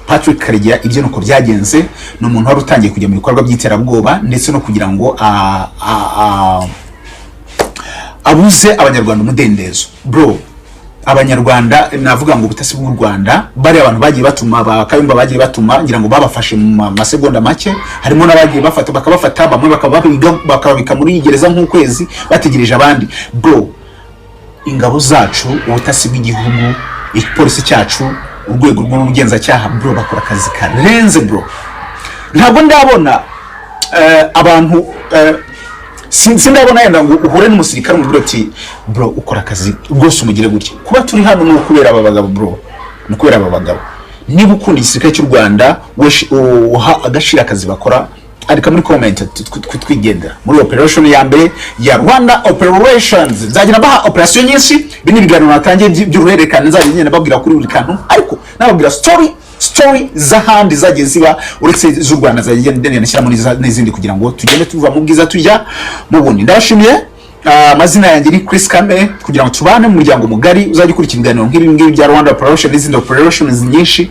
Patrick Kariye ibyo nuko byagenze, no umuntu wari utangiye kujya mu bikorwa by'iterabwoba ndetse no kugira ngo abuze abanyarwanda umudendezo. Bro, abanyarwanda navuga ngo ubutasi bw'u Rwanda bari abantu bagiye batuma bakayumba, bagiye batuma ngira ngo babafashe mu masegonda make, harimo n'abagiye bakabafata bamwe bakababika muri gereza nk'ukwezi bategereje abandi. Bro, ingabo zacu, ubutasi bw'igihugu, ipolisi cyacu, urwego rw'ubugenzacyaha, bro, bakora akazi karenze. Bro, ntabwo ndabona abantu sindabona yenda ngo uhure n'umusirikare mu ati bro ukora akazi rwose umugire gutya. Kuba turi hano no kubera aba bagabo, bro, no kubera aba bagabo. Niba ukunda igisirikare cy'u Rwanda, uha agashira akazi bakora, arika muri comment twigendera muri operation ya mbere ya Rwanda operations. Zagira baha operation nyinshi, bini biganiro natangiye by'uruherekane, nzaje nyine babwira kuri buri kantu, ariko nababwira story z'ahandi zagiye ziba uretse z'u Rwanda, zagiye nashyiramo n'izindi kugira ngo tugende tuva mu bwiza tujya mu bundi. Ndabashimiye. Amazina yanjye ni Chris Kame, kugira ngo tubane mu muryango mugari uzajya ukurikira ibiganiro nk'ibi bya Rwanda operation n'izindi operations nyinshi,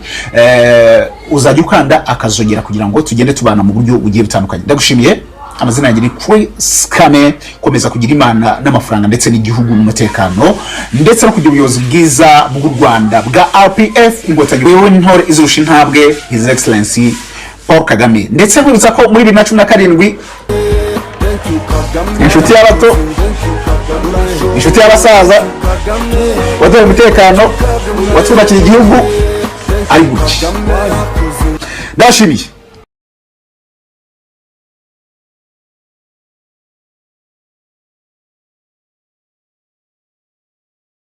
uzajya ukanda akazogera kugira ngo tugende tubana mu buryo bugiye butandukanye. Ndagushimiye. Amazina yanjye ni Chris Kame. Komeza kugira Imana n'amafaranga ndetse n'igihugu n'umutekano ndetse no kugira ubuyobozi bwiza bw'u Rwanda bwa RPF, ingotanyi wewe n'intore izurusha intabwe, His Excellency Paul Kagame. Ndetse nkwibutsa ko muri 2017 inshuti y'abato, inshuti y'abasaza, waduha umutekano, watwubakiye igihugu ari gutya. Ndashimiye.